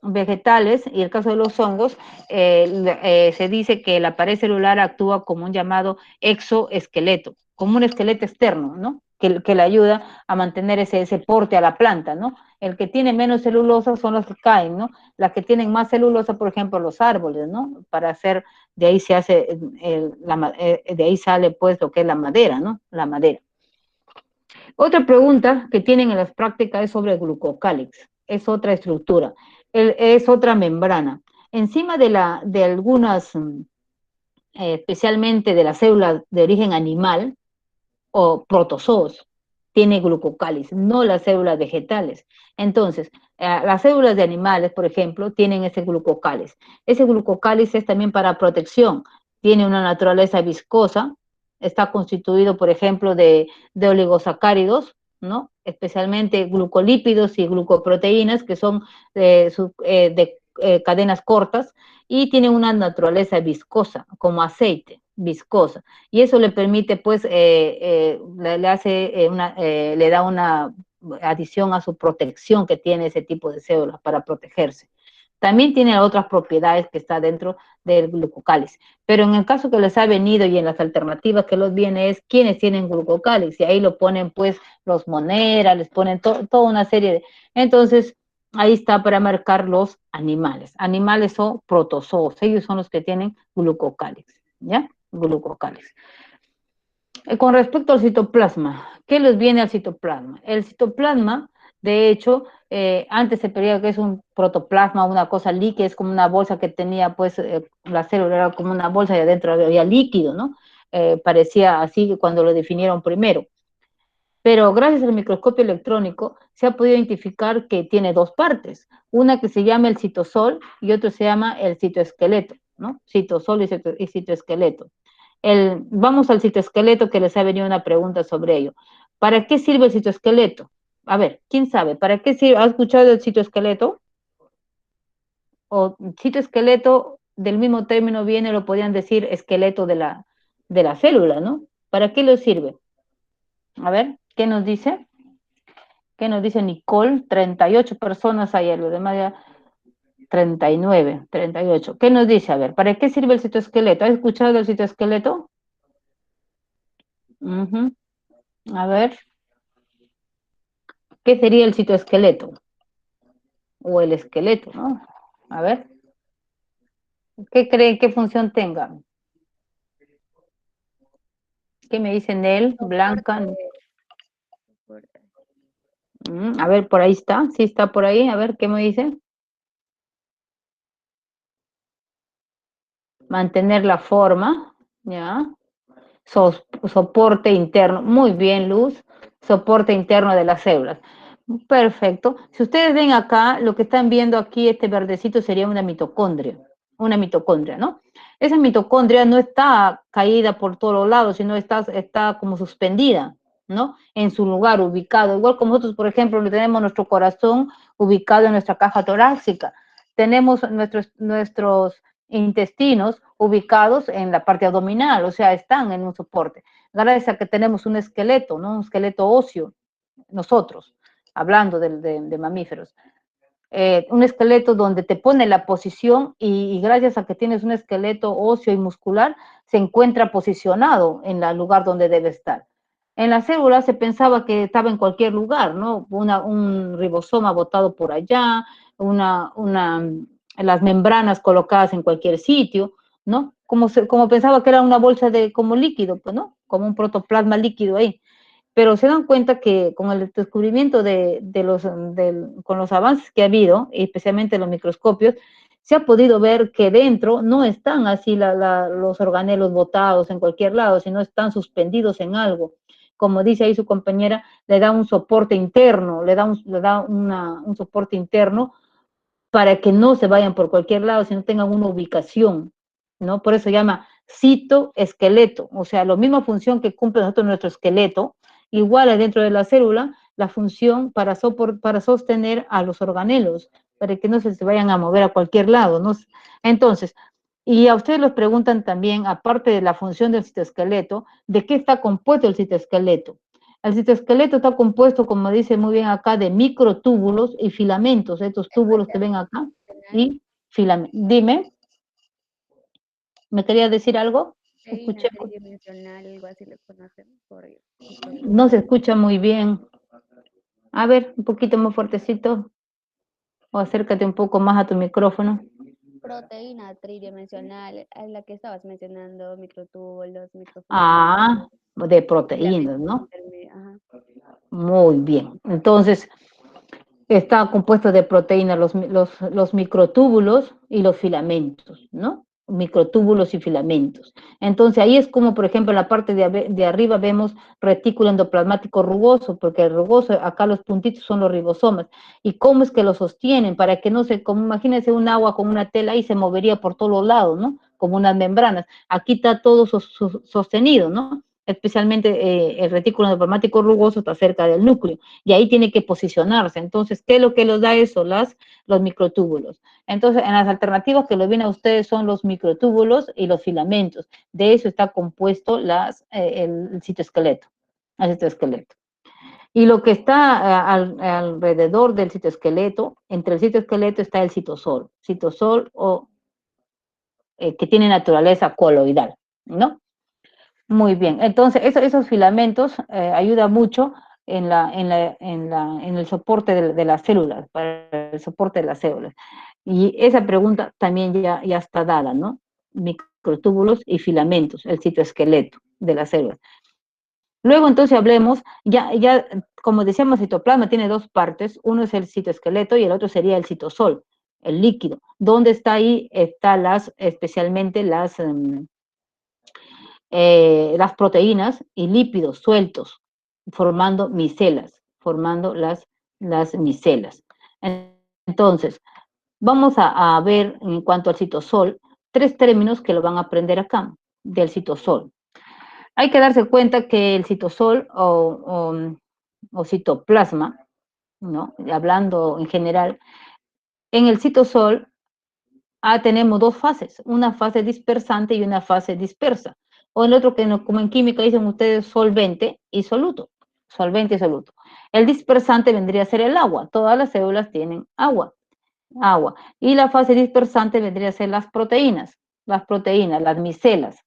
A: vegetales y el caso de los hongos, se dice que la pared celular actúa como un llamado exoesqueleto, como un esqueleto externo, ¿no? que le ayuda a mantener ese porte a la planta, ¿no? El que tiene menos celulosa son los que caen, ¿no? Las que tienen más celulosa, por ejemplo, los árboles, ¿no? Para hacer, de ahí se hace, de ahí sale pues lo que es la madera, ¿no? La madera. Otra pregunta que tienen en las prácticas es sobre el glucocálix, es otra estructura, es otra membrana. Encima de algunas, especialmente de las células de origen animal o protozoos, tiene glucocálix, no las células vegetales. Entonces, las células de animales, por ejemplo, tienen ese glucocálix. Ese glucocálix es también para protección, tiene una naturaleza viscosa, está constituido, por ejemplo, de oligosacáridos, ¿no? Especialmente glucolípidos y glucoproteínas, que son de cadenas cortas, y tiene una naturaleza viscosa, como aceite, viscosa. Y eso le permite, pues, le da una adición a su protección que tiene ese tipo de células para protegerse. También tiene otras propiedades que está dentro del glucocálix. Pero en el caso que les ha venido y en las alternativas que los viene es quienes tienen glucocálix, y ahí lo ponen pues los Monera, les ponen toda una serie de... Entonces, ahí está para marcar los animales. Animales o protozoos, ellos son los que tienen glucocálix, ¿ya? Glucocálix. Con respecto al citoplasma, ¿qué les viene al citoplasma? El citoplasma, de hecho, antes se creía que es un protoplasma, una cosa líquida, es como una bolsa que tenía, pues, la célula era como una bolsa y adentro había líquido, ¿no? Parecía así cuando lo definieron primero. Pero gracias al microscopio electrónico se ha podido identificar que tiene dos partes, una que se llama el citosol y otra se llama el citoesqueleto, ¿no? Citosol y citoesqueleto. Vamos al citoesqueleto, que les ha venido una pregunta sobre ello. ¿Para qué sirve el citoesqueleto? A ver, ¿quién sabe? ¿Para qué sirve? ¿Has escuchado el citoesqueleto? O citoesqueleto, del mismo término viene, lo podrían decir esqueleto de la célula, ¿no? ¿Para qué le sirve? A ver, ¿qué nos dice? ¿Qué nos dice Nicole? 38 personas ayer, los demás ya 39, 38. ¿Qué nos dice? A ver, ¿para qué sirve el citoesqueleto? ¿Has escuchado del citoesqueleto? A ver, ¿qué sería el citoesqueleto? O el esqueleto, ¿no? A ver, ¿qué creen, qué función tenga? ¿Qué me dice Nel? Blanca. A ver, por ahí está, sí está por ahí, a ver, ¿qué me dice? Mantener la forma, ¿ya? Soporte interno, muy bien, Luz, soporte interno de las células. Perfecto. Si ustedes ven acá, lo que están viendo aquí, este verdecito sería una mitocondria, ¿no? Esa mitocondria no está caída por todos lados, sino está como suspendida, ¿no? En su lugar, ubicado. Igual como nosotros, por ejemplo, tenemos nuestro corazón ubicado en nuestra caja torácica. Tenemos nuestros intestinos ubicados en la parte abdominal, o sea, están en un soporte. Gracias a que tenemos un esqueleto, ¿no? Un esqueleto óseo, nosotros, hablando de mamíferos. Un esqueleto donde te pone la posición y gracias a que tienes un esqueleto óseo y muscular, se encuentra posicionado en el lugar donde debe estar. En la célula se pensaba que estaba en cualquier lugar, ¿no? Un ribosoma botado por allá, las membranas colocadas en cualquier sitio, ¿no? Como pensaba que era una bolsa como líquido, pues, ¿no? Como un protoplasma líquido ahí. Pero se dan cuenta que con el descubrimiento con los avances que ha habido, especialmente los microscopios, se ha podido ver que dentro no están así los organelos botados en cualquier lado, sino están suspendidos en algo. Como dice ahí su compañera, le da un soporte interno, le da un soporte interno para que no se vayan por cualquier lado, sino tengan una ubicación, ¿no? Por eso se llama citoesqueleto, o sea, la misma función que cumple nosotros nuestro esqueleto, igual adentro de la célula, la función para sostener a los organelos, para que no se vayan a mover a cualquier lado, ¿no? Entonces, y a ustedes les preguntan también, aparte de la función del citoesqueleto, ¿de qué está compuesto el citoesqueleto? El citoesqueleto está compuesto, como dice muy bien acá, de microtúbulos y filamentos, estos túbulos que ven acá, y filamentos. Dime, ¿me querías decir algo? Escuché,
E: tridimensional, algo así le conocen.
A: no se escucha muy bien. A ver, un poquito más fuertecito. O acércate un poco más a tu micrófono.
E: Proteína tridimensional, es la que estabas mencionando, microtúbulos,
A: Ah, de proteínas, ¿no?
E: Ajá.
A: Muy bien. Entonces, está compuesto de proteínas, los microtúbulos y los filamentos, ¿no? Microtúbulos y filamentos. Entonces, ahí es como, por ejemplo, en la parte de arriba vemos retículo endoplasmático rugoso, porque el rugoso, acá los puntitos son los ribosomas. ¿Y cómo es que lo sostienen? Para que no se, como imagínense un agua con una tela y se movería por todos los lados, ¿no? Como unas membranas. Aquí está todo sostenido, ¿no? Especialmente el retículo endoplasmático rugoso está cerca del núcleo y ahí tiene que posicionarse. Entonces, ¿qué es lo que los da eso? Los microtúbulos. Entonces, en las alternativas que les vienen a ustedes son los microtúbulos y los filamentos. De eso está compuesto el citoesqueleto, el citoesqueleto. Y lo que está alrededor del citoesqueleto, entre el citoesqueleto está el citosol que tiene naturaleza coloidal, ¿no? Muy bien, entonces esos filamentos ayudan mucho en el soporte de las células, para el soporte de las células. Y esa pregunta también ya está dada, ¿no? Microtúbulos y filamentos, el citoesqueleto de las células. Luego entonces hablemos, ya como decíamos, el citoplasma tiene dos partes, uno es el citoesqueleto y el otro sería el citosol, el líquido. ¿Dónde está ahí? Está especialmente las proteínas y lípidos sueltos, formando micelas, formando las micelas. Entonces, vamos a ver en cuanto al citosol, 3 términos que lo van a aprender acá, del citosol. Hay que darse cuenta que el citosol o citoplasma, ¿no? Hablando en general, en el citosol tenemos dos fases, una fase dispersante y una fase dispersa. O el otro que como en química dicen ustedes solvente y soluto. Solvente y soluto. El dispersante vendría a ser el agua. Todas las células tienen agua. Y la fase dispersante vendría a ser las proteínas, las micelas.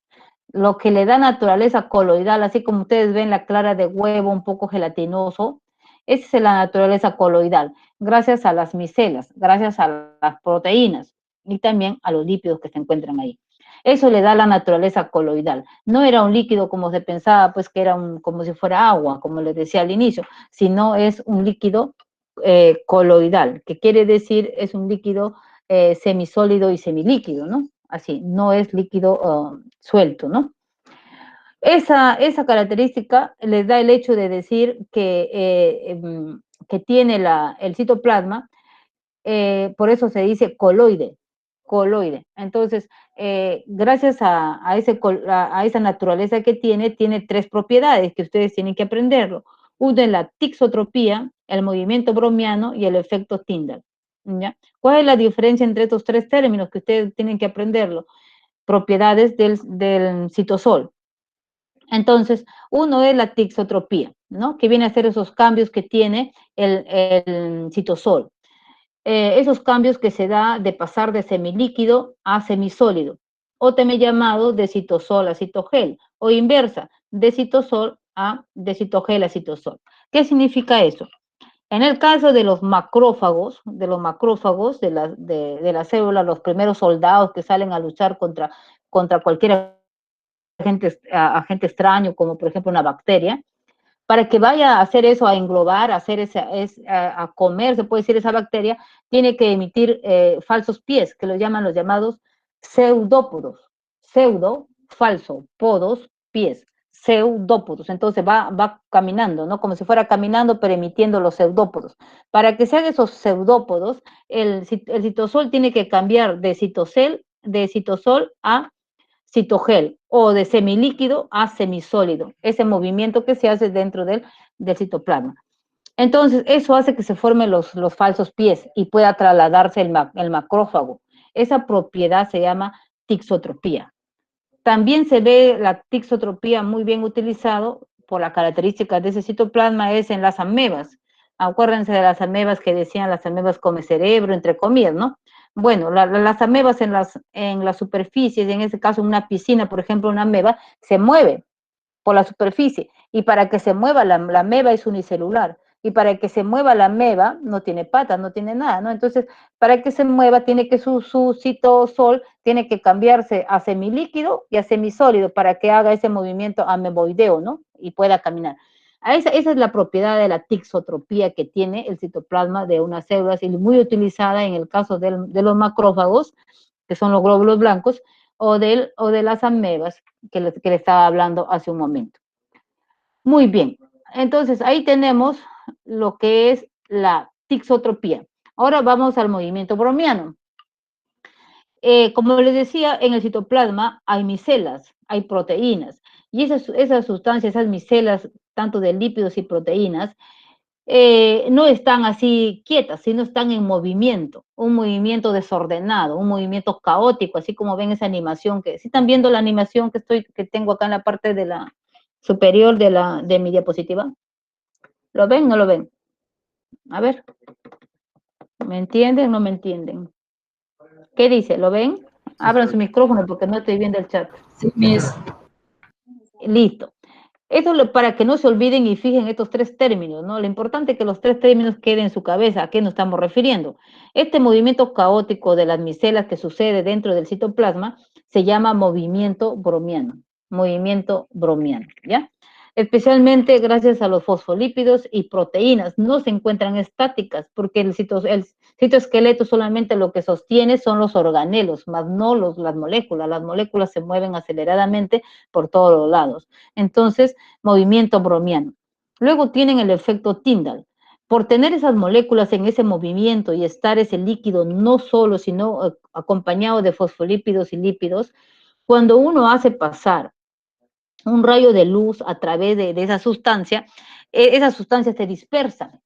A: Lo que le da naturaleza coloidal, así como ustedes ven la clara de huevo un poco gelatinoso, esa es la naturaleza coloidal, gracias a las micelas, gracias a las proteínas y también a los lípidos que se encuentran ahí. Eso le da la naturaleza coloidal. No era un líquido como se pensaba, pues que era como si fuera agua, como les decía al inicio, sino es un líquido coloidal, que quiere decir es un líquido semisólido y semilíquido, ¿no? Así, no es líquido suelto, ¿no? Esa característica les da el hecho de decir que tiene el citoplasma, por eso se dice coloide. Entonces, gracias a esa naturaleza que tiene 3 propiedades que ustedes tienen que aprenderlo. Uno es la tixotropía, el movimiento bromiano y el efecto Tyndall. ¿Ya? ¿Cuál es la diferencia entre estos 3 términos que ustedes tienen que aprenderlo? Propiedades del citosol. Entonces, uno es la tixotropía, ¿no? Que viene a ser esos cambios que tiene el citosol. Esos cambios que se da de pasar de semilíquido a semisólido, o también llamado de citosol a citogel, o inversa, de citosol de citogel a citosol. ¿Qué significa eso? En el caso de los macrófagos, de la célula, los primeros soldados que salen a luchar contra cualquier agente extraño, como por ejemplo una bacteria, para que vaya a hacer eso, a englobar, a comer, se puede decir, esa bacteria, tiene que emitir falsos pies, que los llaman los llamados pseudópodos. Pseudo, falso, podos, pies, pseudópodos. Entonces va caminando, ¿no? Como si fuera caminando, pero emitiendo los pseudópodos. Para que se hagan esos pseudópodos, el citosol tiene que cambiar de citosol a citogel o de semilíquido a semisólido, ese movimiento que se hace dentro del citoplasma. Entonces, eso hace que se formen los falsos pies y pueda trasladarse el macrófago. Esa propiedad se llama tixotropía. También se ve la tixotropía muy bien utilizado por la característica de ese citoplasma es en las amebas. Acuérdense de las amebas que decían las amebas come cerebro, entre comillas, ¿no? Bueno, las amebas en las superficies, en este caso en una piscina, por ejemplo, una ameba se mueve por la superficie, y para que se mueva la ameba es unicelular, y para que se mueva la ameba no tiene patas, no tiene nada, ¿no? Entonces, para que se mueva tiene que su citosol tiene que cambiarse a semilíquido y a semisólido para que haga ese movimiento ameboideo, ¿no? Y pueda caminar. Esa es la propiedad de la tixotropía que tiene el citoplasma de unas células y muy utilizada en el caso de los macrófagos, que son los glóbulos blancos, o de las amebas que le estaba hablando hace un momento. Muy bien, entonces ahí tenemos lo que es la tixotropía. Ahora vamos al movimiento bromiano. Como les decía, en el citoplasma hay micelas, hay proteínas, y esas sustancias, esas micelas, tanto de lípidos y proteínas, no están así quietas, sino están en movimiento, un movimiento desordenado, un movimiento caótico, así como ven esa animación que, si están viendo la animación que tengo acá en la parte de la superior de mi diapositiva. ¿Lo ven? ¿No lo ven? A ver, ¿me entienden? ¿No me entienden? ¿Qué dice? ¿Lo ven? Abran su micrófono porque no estoy viendo el chat.
G: Sí, Miss.
A: Listo. Eso para que no se olviden y fijen estos tres términos, ¿no? Lo importante es que los tres términos queden en su cabeza. ¿A qué nos estamos refiriendo? Este movimiento caótico de las micelas que sucede dentro del citoplasma se llama movimiento bromiano. Movimiento bromiano, ¿ya? Especialmente gracias a los fosfolípidos y proteínas. No se encuentran estáticas porque el citoesqueleto solamente lo que sostiene son los organelos, más no las moléculas. Las moléculas se mueven aceleradamente por todos los lados. Entonces, movimiento bromiano. Luego tienen el efecto Tyndall. Por tener esas moléculas en ese movimiento y estar ese líquido no solo, sino acompañado de fosfolípidos y lípidos, cuando uno hace pasar un rayo de luz a través de esa sustancia se dispersa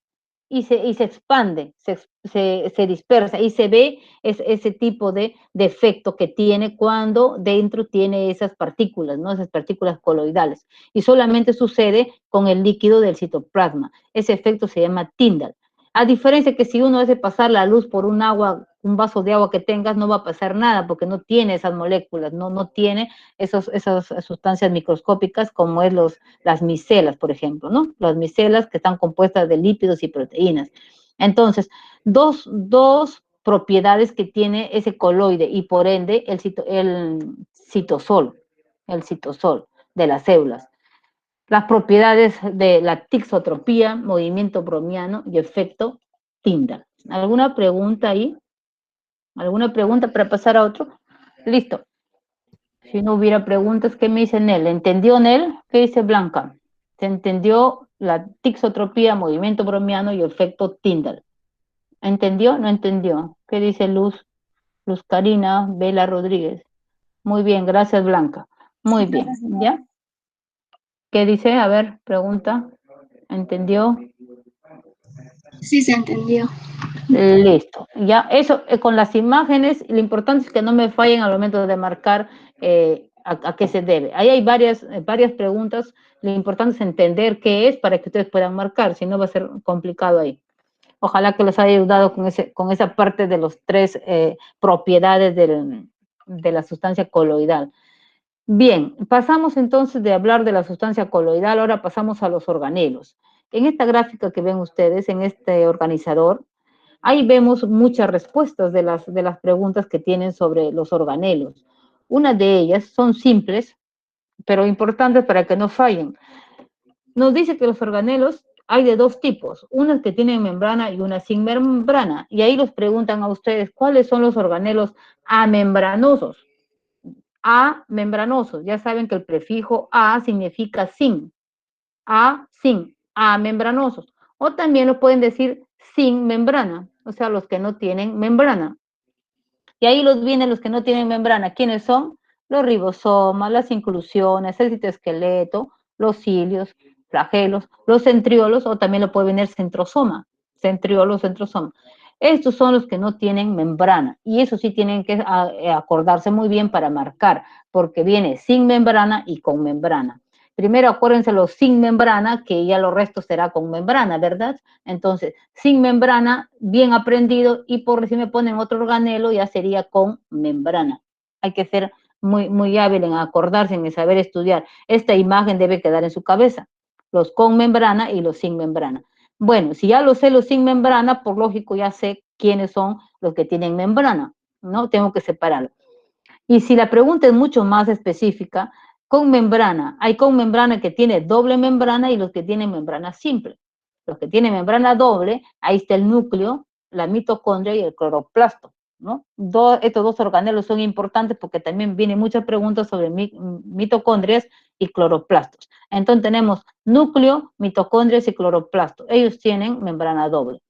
A: y se expande, se dispersa y se ve ese tipo de efecto que tiene cuando dentro tiene esas partículas, ¿no? Esas partículas coloidales. Y solamente sucede con el líquido del citoplasma. Ese efecto se llama Tyndall. A diferencia que si uno hace pasar la luz por un vaso de agua que tengas, no va a pasar nada porque no tiene esas moléculas, no tiene esas sustancias microscópicas como es las micelas, por ejemplo, ¿no? Las micelas que están compuestas de lípidos y proteínas. Entonces, dos propiedades que tiene ese coloide y por ende el citosol de las células. Las propiedades de la tixotropía, movimiento bromiano y efecto Tyndall. ¿Alguna pregunta ahí? ¿Alguna pregunta para pasar a otro? Listo. Si no hubiera preguntas, ¿qué me dice Nel? ¿Entendió Nel? ¿Qué dice Blanca? ¿Se entendió la tixotropía, movimiento bromiano y efecto Tyndall? ¿Entendió? ¿No entendió? ¿Qué dice Luz Karina Vela Rodríguez? Muy bien, gracias Blanca. Muy bien, ¿ya? ¿Qué dice? A ver, pregunta. ¿Entendió?
G: Sí, se entendió.
A: Listo. Ya, eso con las imágenes, lo importante es que no me fallen al momento de marcar a qué se debe. Ahí hay varias preguntas. Lo importante es entender qué es para que ustedes puedan marcar, si no va a ser complicado ahí. Ojalá que les haya ayudado con esa parte de los tres propiedades de la sustancia coloidal. Bien, pasamos entonces de hablar de la sustancia coloidal, ahora pasamos a los organelos. En esta gráfica que ven ustedes, en este organizador, ahí vemos muchas respuestas de las preguntas que tienen sobre los organelos. Una de ellas son simples, pero importantes para que no fallen. Nos dice que los organelos hay de dos tipos, unas que tienen membrana y unas sin membrana. Y ahí los preguntan a ustedes, ¿cuáles son los organelos amembranosos? Amembranosos, ya saben que el prefijo a significa sin. Sin, amembranosos. O también lo pueden decir sin membrana, o sea, los que no tienen membrana. Y ahí vienen los que no tienen membrana. ¿Quiénes son? Los ribosomas, las inclusiones, el citoesqueleto, los cilios, flagelos, los centriolos, o también lo puede venir centrosoma, centriolos, centrosoma. Estos son los que no tienen membrana, y eso sí tienen que acordarse muy bien para marcar, porque viene sin membrana y con membrana. primero acuérdense los sin membrana, que ya lo resto será con membrana, ¿verdad? Entonces, sin membrana, bien aprendido, y por si me ponen otro organelo, ya sería con membrana. Hay que ser muy hábil en acordarse, en saber estudiar. Esta imagen debe quedar en su cabeza, los con membrana y los sin membrana. Bueno, si ya lo sé los sin membrana, por lógico ya sé quiénes son los que tienen membrana, ¿no? Tengo que separarlo. Y si la pregunta es mucho más específica, con membrana, hay con membrana que tiene doble membrana y los que tienen membrana simple. Los que tienen membrana doble, ahí está el núcleo, la mitocondria y el cloroplasto, ¿no? Estos dos organelos son importantes porque también vienen muchas preguntas sobre mitocondrias y cloroplastos. Entonces tenemos núcleo, mitocondrias y cloroplasto. Ellos tienen membrana doble.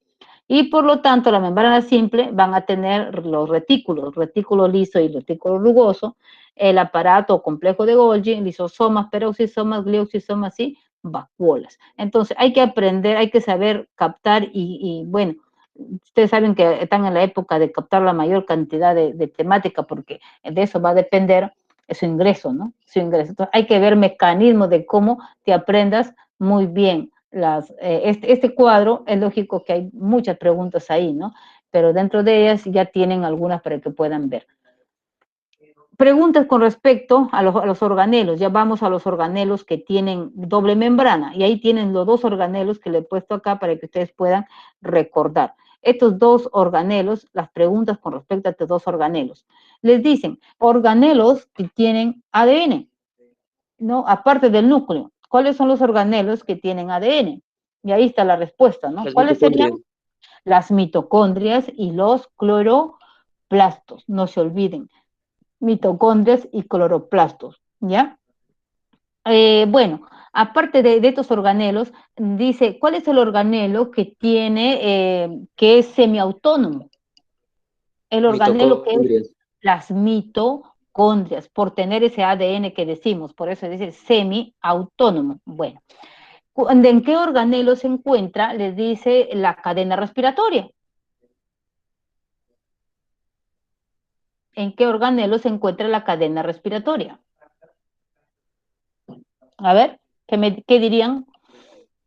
A: Y por lo tanto, la membrana simple van a tener los retículos, retículo liso y retículo rugoso, el aparato complejo de Golgi, lisosomas, peroxisomas, glioxisomas y vacuolas. Entonces, hay que aprender, hay que saber captar y bueno, ustedes saben que están en la época de captar la mayor cantidad de temática porque de eso va a depender su ingreso, ¿no? Su ingreso. Entonces, hay que ver mecanismos de cómo te aprendas muy bien este cuadro. Es lógico que hay muchas preguntas ahí, ¿no? Pero dentro de ellas ya tienen algunas para que puedan ver. Preguntas con respecto a los organelos. Ya vamos a los organelos que tienen doble membrana. Y ahí tienen los dos organelos que le he puesto acá para que ustedes puedan recordar. Estos dos organelos, las preguntas con respecto a estos dos organelos. Les dicen, organelos que tienen ADN, ¿no? Aparte del núcleo. ¿Cuáles son los organelos que tienen ADN? Y ahí está la respuesta, ¿no? ¿Cuáles serían? Las mitocondrias y los cloroplastos. No se olviden. Mitocondrias y cloroplastos, ¿ya? Bueno, aparte de estos organelos, dice, ¿cuál es el organelo que tiene, que es semiautónomo? El organelo que es las mitocondrias, por tener ese ADN que decimos, por eso dice semiautónomo. Bueno, ¿en qué organelo se encuentra? Les dice la cadena respiratoria. ¿En qué organelo se encuentra la cadena respiratoria? A ver, ¿qué dirían?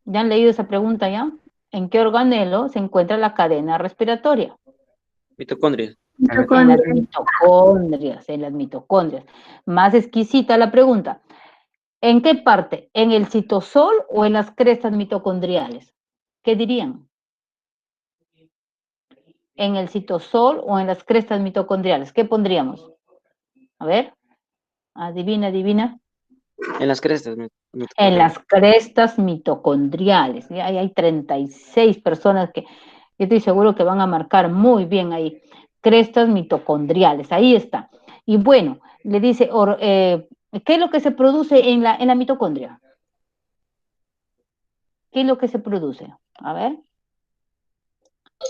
A: ¿Ya han leído esa pregunta ya? ¿En qué organelo se encuentra la cadena respiratoria?
C: Mitocondrias.
A: En las mitocondrias. Más exquisita la pregunta. ¿En qué parte? ¿En el citosol o en las crestas mitocondriales? ¿Qué dirían? ¿En el citosol o en las crestas mitocondriales? ¿Qué pondríamos? A ver, adivina.
C: En las crestas.
A: En las crestas mitocondriales. Y ahí hay 36 personas que yo estoy seguro que van a marcar muy bien ahí. Crestas mitocondriales, ahí está. Y bueno, le dice, ¿qué es lo que se produce en la mitocondria? ¿Qué es lo que se produce? A ver.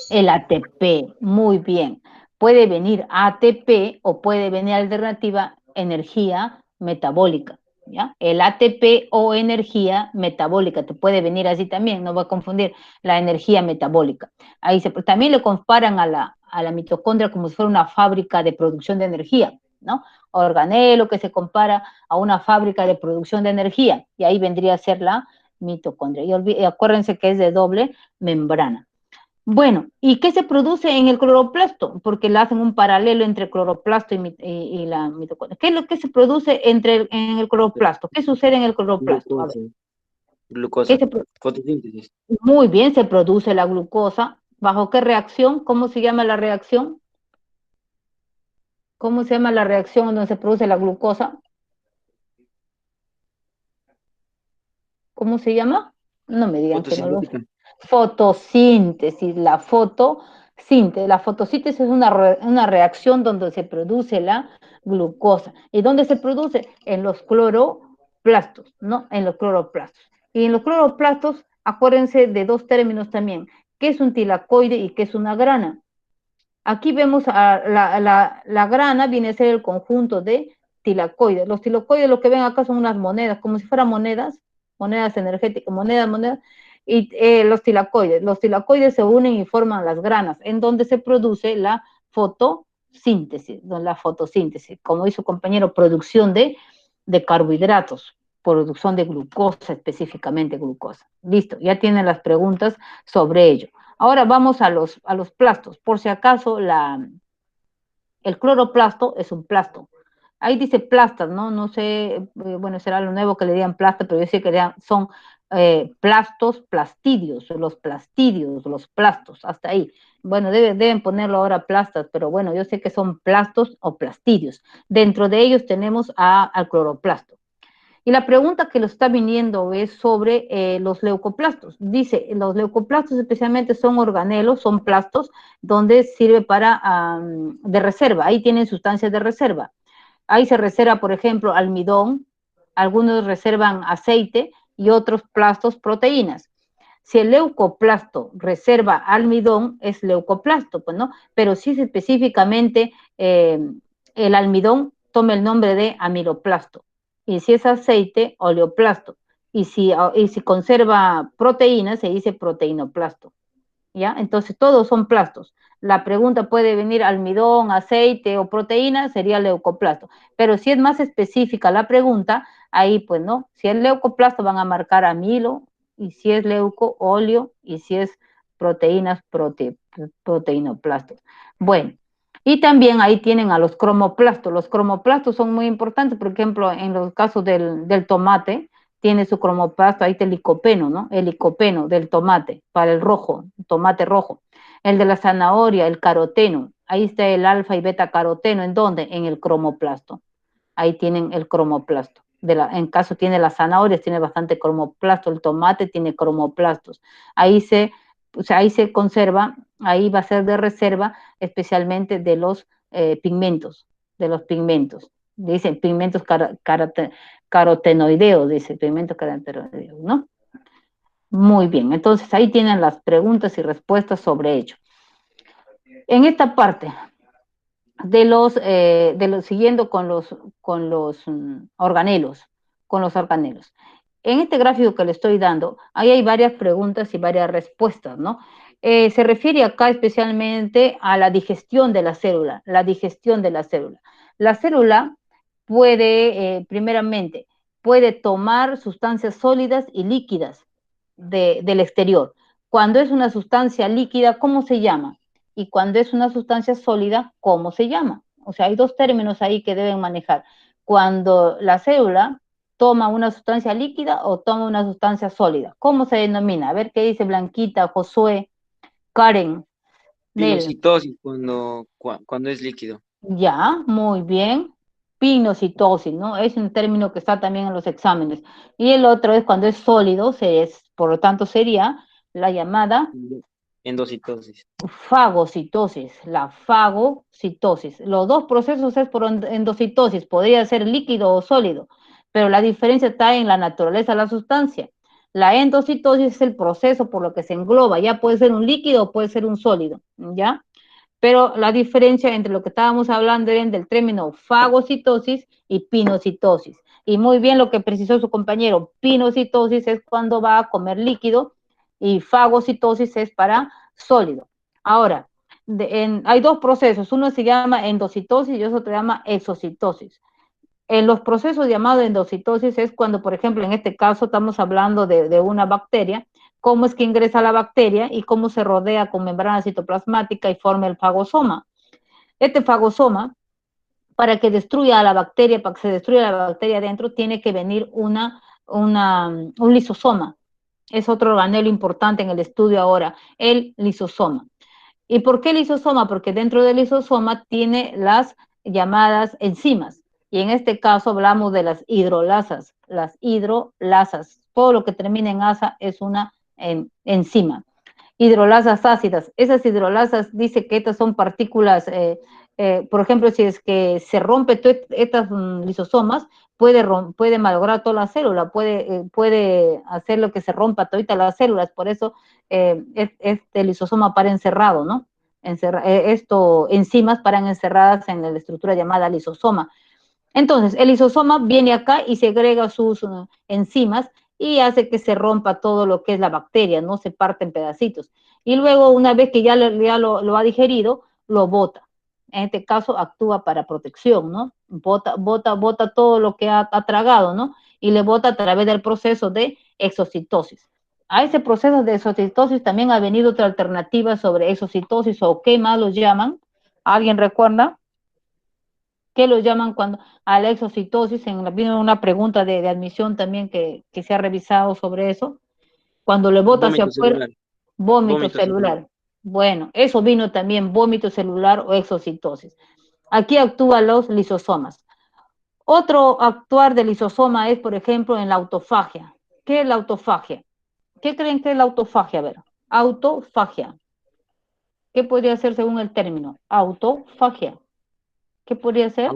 A: El ATP, muy bien. Puede venir ATP o puede venir alternativa energía metabólica, ¿ya? El ATP o energía metabólica, te puede venir así también, no va a confundir la energía metabólica. Ahí también le comparan a la mitocondria como si fuera una fábrica de producción de energía, ¿no? Organelo que se compara a una fábrica de producción de energía, y ahí vendría a ser la mitocondria. Y acuérdense que es de doble membrana. Bueno, ¿y qué se produce en el cloroplasto? Porque le hacen un paralelo entre cloroplasto y la mitocondria. ¿Qué es lo que se produce en el cloroplasto? ¿Qué sucede en el cloroplasto? A ver.
C: Glucosa. Fotosíntesis.
A: Muy bien, se produce la glucosa. ¿Bajo qué reacción? ¿Cómo se llama la reacción? ¿Cómo se llama la reacción donde se produce la glucosa? ¿Cómo se llama? No me digan que no lo sé. Fotosíntesis, la fotosíntesis es una reacción donde se produce la glucosa. ¿Y dónde se produce? En los cloroplastos, ¿no? En los cloroplastos. Y en los cloroplastos, acuérdense de dos términos también, ¿qué es un tilacoide y qué es una grana? Aquí vemos la grana, viene a ser el conjunto de tilacoides. Los tilacoides, lo que ven acá son unas monedas, como si fueran monedas energéticas, monedas, y los tilacoides se unen y forman las granas, en donde se produce la fotosíntesis, como dice su compañero, producción de carbohidratos. producción de glucosa, específicamente glucosa. Listo, ya tienen las preguntas sobre ello. Ahora vamos a los plastos. Por si acaso, el cloroplasto es un plasto. Ahí dice plastas, ¿no? No sé, bueno, será lo nuevo que le digan plasta, pero yo sé que son plastos, plastidios, los plastos, hasta ahí. Bueno, deben ponerlo ahora plastas, pero bueno, yo sé que son plastos o plastidios. Dentro de ellos tenemos al cloroplasto. Y la pregunta que lo está viniendo es sobre los leucoplastos. Dice, los leucoplastos especialmente son organelos, son plastos, donde sirve para, de reserva, ahí tienen sustancias de reserva. Ahí se reserva, por ejemplo, almidón, algunos reservan aceite y otros plastos proteínas. Si el leucoplasto reserva almidón, es leucoplasto, pues, ¿no? Pero si es específicamente el almidón, toma el nombre de amiloplasto. Y si es aceite, oleoplasto. Y si conserva proteínas, se dice proteinoplasto. ¿Ya? Entonces, todos son plastos. La pregunta puede venir almidón, aceite o proteína, sería leucoplasto. Pero si es más específica la pregunta, ahí pues no. Si es leucoplasto van a marcar amilo, y si es leuco, óleo, y si es proteínas, proteínoplastos. Bueno, y también ahí tienen a los cromoplastos. Los cromoplastos son muy importantes, por ejemplo, en los casos del tomate, tiene su cromoplasto, ahí está el licopeno, ¿no? El licopeno del tomate, para el rojo, tomate rojo. El de la zanahoria, el caroteno, ahí está el alfa y beta caroteno, ¿en dónde? En el cromoplasto. Ahí tienen el cromoplasto. En caso tiene las zanahorias, tiene bastante cromoplasto, el tomate tiene cromoplastos. Ahí se conserva, ahí va a ser de reserva, especialmente de los pigmentos, Dicen pigmentos carotenoideos, dice, pigmentos carotenoideos, ¿no? Muy bien, entonces ahí tienen las preguntas y respuestas sobre ello. En esta parte siguiendo con los organelos, En este gráfico que le estoy dando, ahí hay varias preguntas y varias respuestas, ¿no? Se refiere acá especialmente a la digestión de la célula, La célula puede, primeramente, puede tomar sustancias sólidas y líquidas del exterior. Cuando es una sustancia líquida, ¿cómo se llama? Y cuando es una sustancia sólida, ¿cómo se llama? O sea, hay dos términos ahí que deben manejar. Cuando la célula toma una sustancia líquida o toma una sustancia sólida. ¿Cómo se denomina? A ver qué dice Blanquita, Josué, Karen, Nel.
C: Pinocitosis cuando es líquido.
A: Ya, muy bien. Pinocitosis, ¿no? Es un término que está también en los exámenes. Y el otro es cuando es sólido, por lo tanto sería la llamada
C: Endocitosis.
A: fagocitosis, la fagocitosis. Los dos procesos es por endocitosis, podría ser líquido o sólido, pero la diferencia está en la naturaleza de la sustancia. La endocitosis es el proceso por lo que se engloba, ya puede ser un líquido o puede ser un sólido, ¿ya? Pero la diferencia entre lo que estábamos hablando era del término fagocitosis y pinocitosis. Y muy bien lo que precisó su compañero, pinocitosis es cuando va a comer líquido y fagocitosis es para sólido. Ahora, hay dos procesos, uno se llama endocitosis y otro se llama exocitosis. En los procesos llamados endocitosis es cuando, por ejemplo, en este caso estamos hablando de una bacteria, cómo es que ingresa la bacteria y cómo se rodea con membrana citoplasmática y forma el fagosoma. Este fagosoma, para que se destruya la bacteria adentro, tiene que venir un lisosoma. Es otro organelo importante en el estudio ahora, el lisosoma. ¿Y por qué lisosoma? Porque dentro del lisosoma tiene las llamadas enzimas. Y en este caso hablamos de las hidrolasas. Todo lo que termina en asa es una enzima. Hidrolasas ácidas. Esas hidrolasas dice que estas son partículas, por ejemplo, si es que se rompe estas lisosomas, puede malograr toda la célula, puede hacer lo que se rompa todita las células, por eso este lisosoma para encerrado, ¿no? Enzimas paran encerradas en la estructura llamada lisosoma. Entonces, el lisosoma viene acá y segrega sus enzimas y hace que se rompa todo lo que es la bacteria, no se parte en pedacitos. Y luego, una vez que ya lo ha digerido, lo bota. En este caso, actúa para protección, ¿no? Bota todo lo que ha tragado, ¿no? y le bota a través del proceso de exocitosis. A ese proceso de exocitosis también ha venido otra alternativa sobre exocitosis o qué más los llaman. ¿Alguien recuerda? ¿Qué lo llaman cuando a la exocitosis? Vino una pregunta de admisión también que se ha revisado sobre eso. Cuando le bota hacia
C: Vómito
A: afuera,
C: celular.
A: vómito
C: Vómito
A: celular.
C: celular.
A: Bueno, eso vino también vómito celular o exocitosis. Aquí actúan los lisosomas. Otro actuar del lisosoma es, por ejemplo, en la autofagia. ¿Qué es la autofagia? ¿Qué creen que es la autofagia? A ver, autofagia. ¿Qué podría ser según el término? Autofagia. ¿Qué podría ser?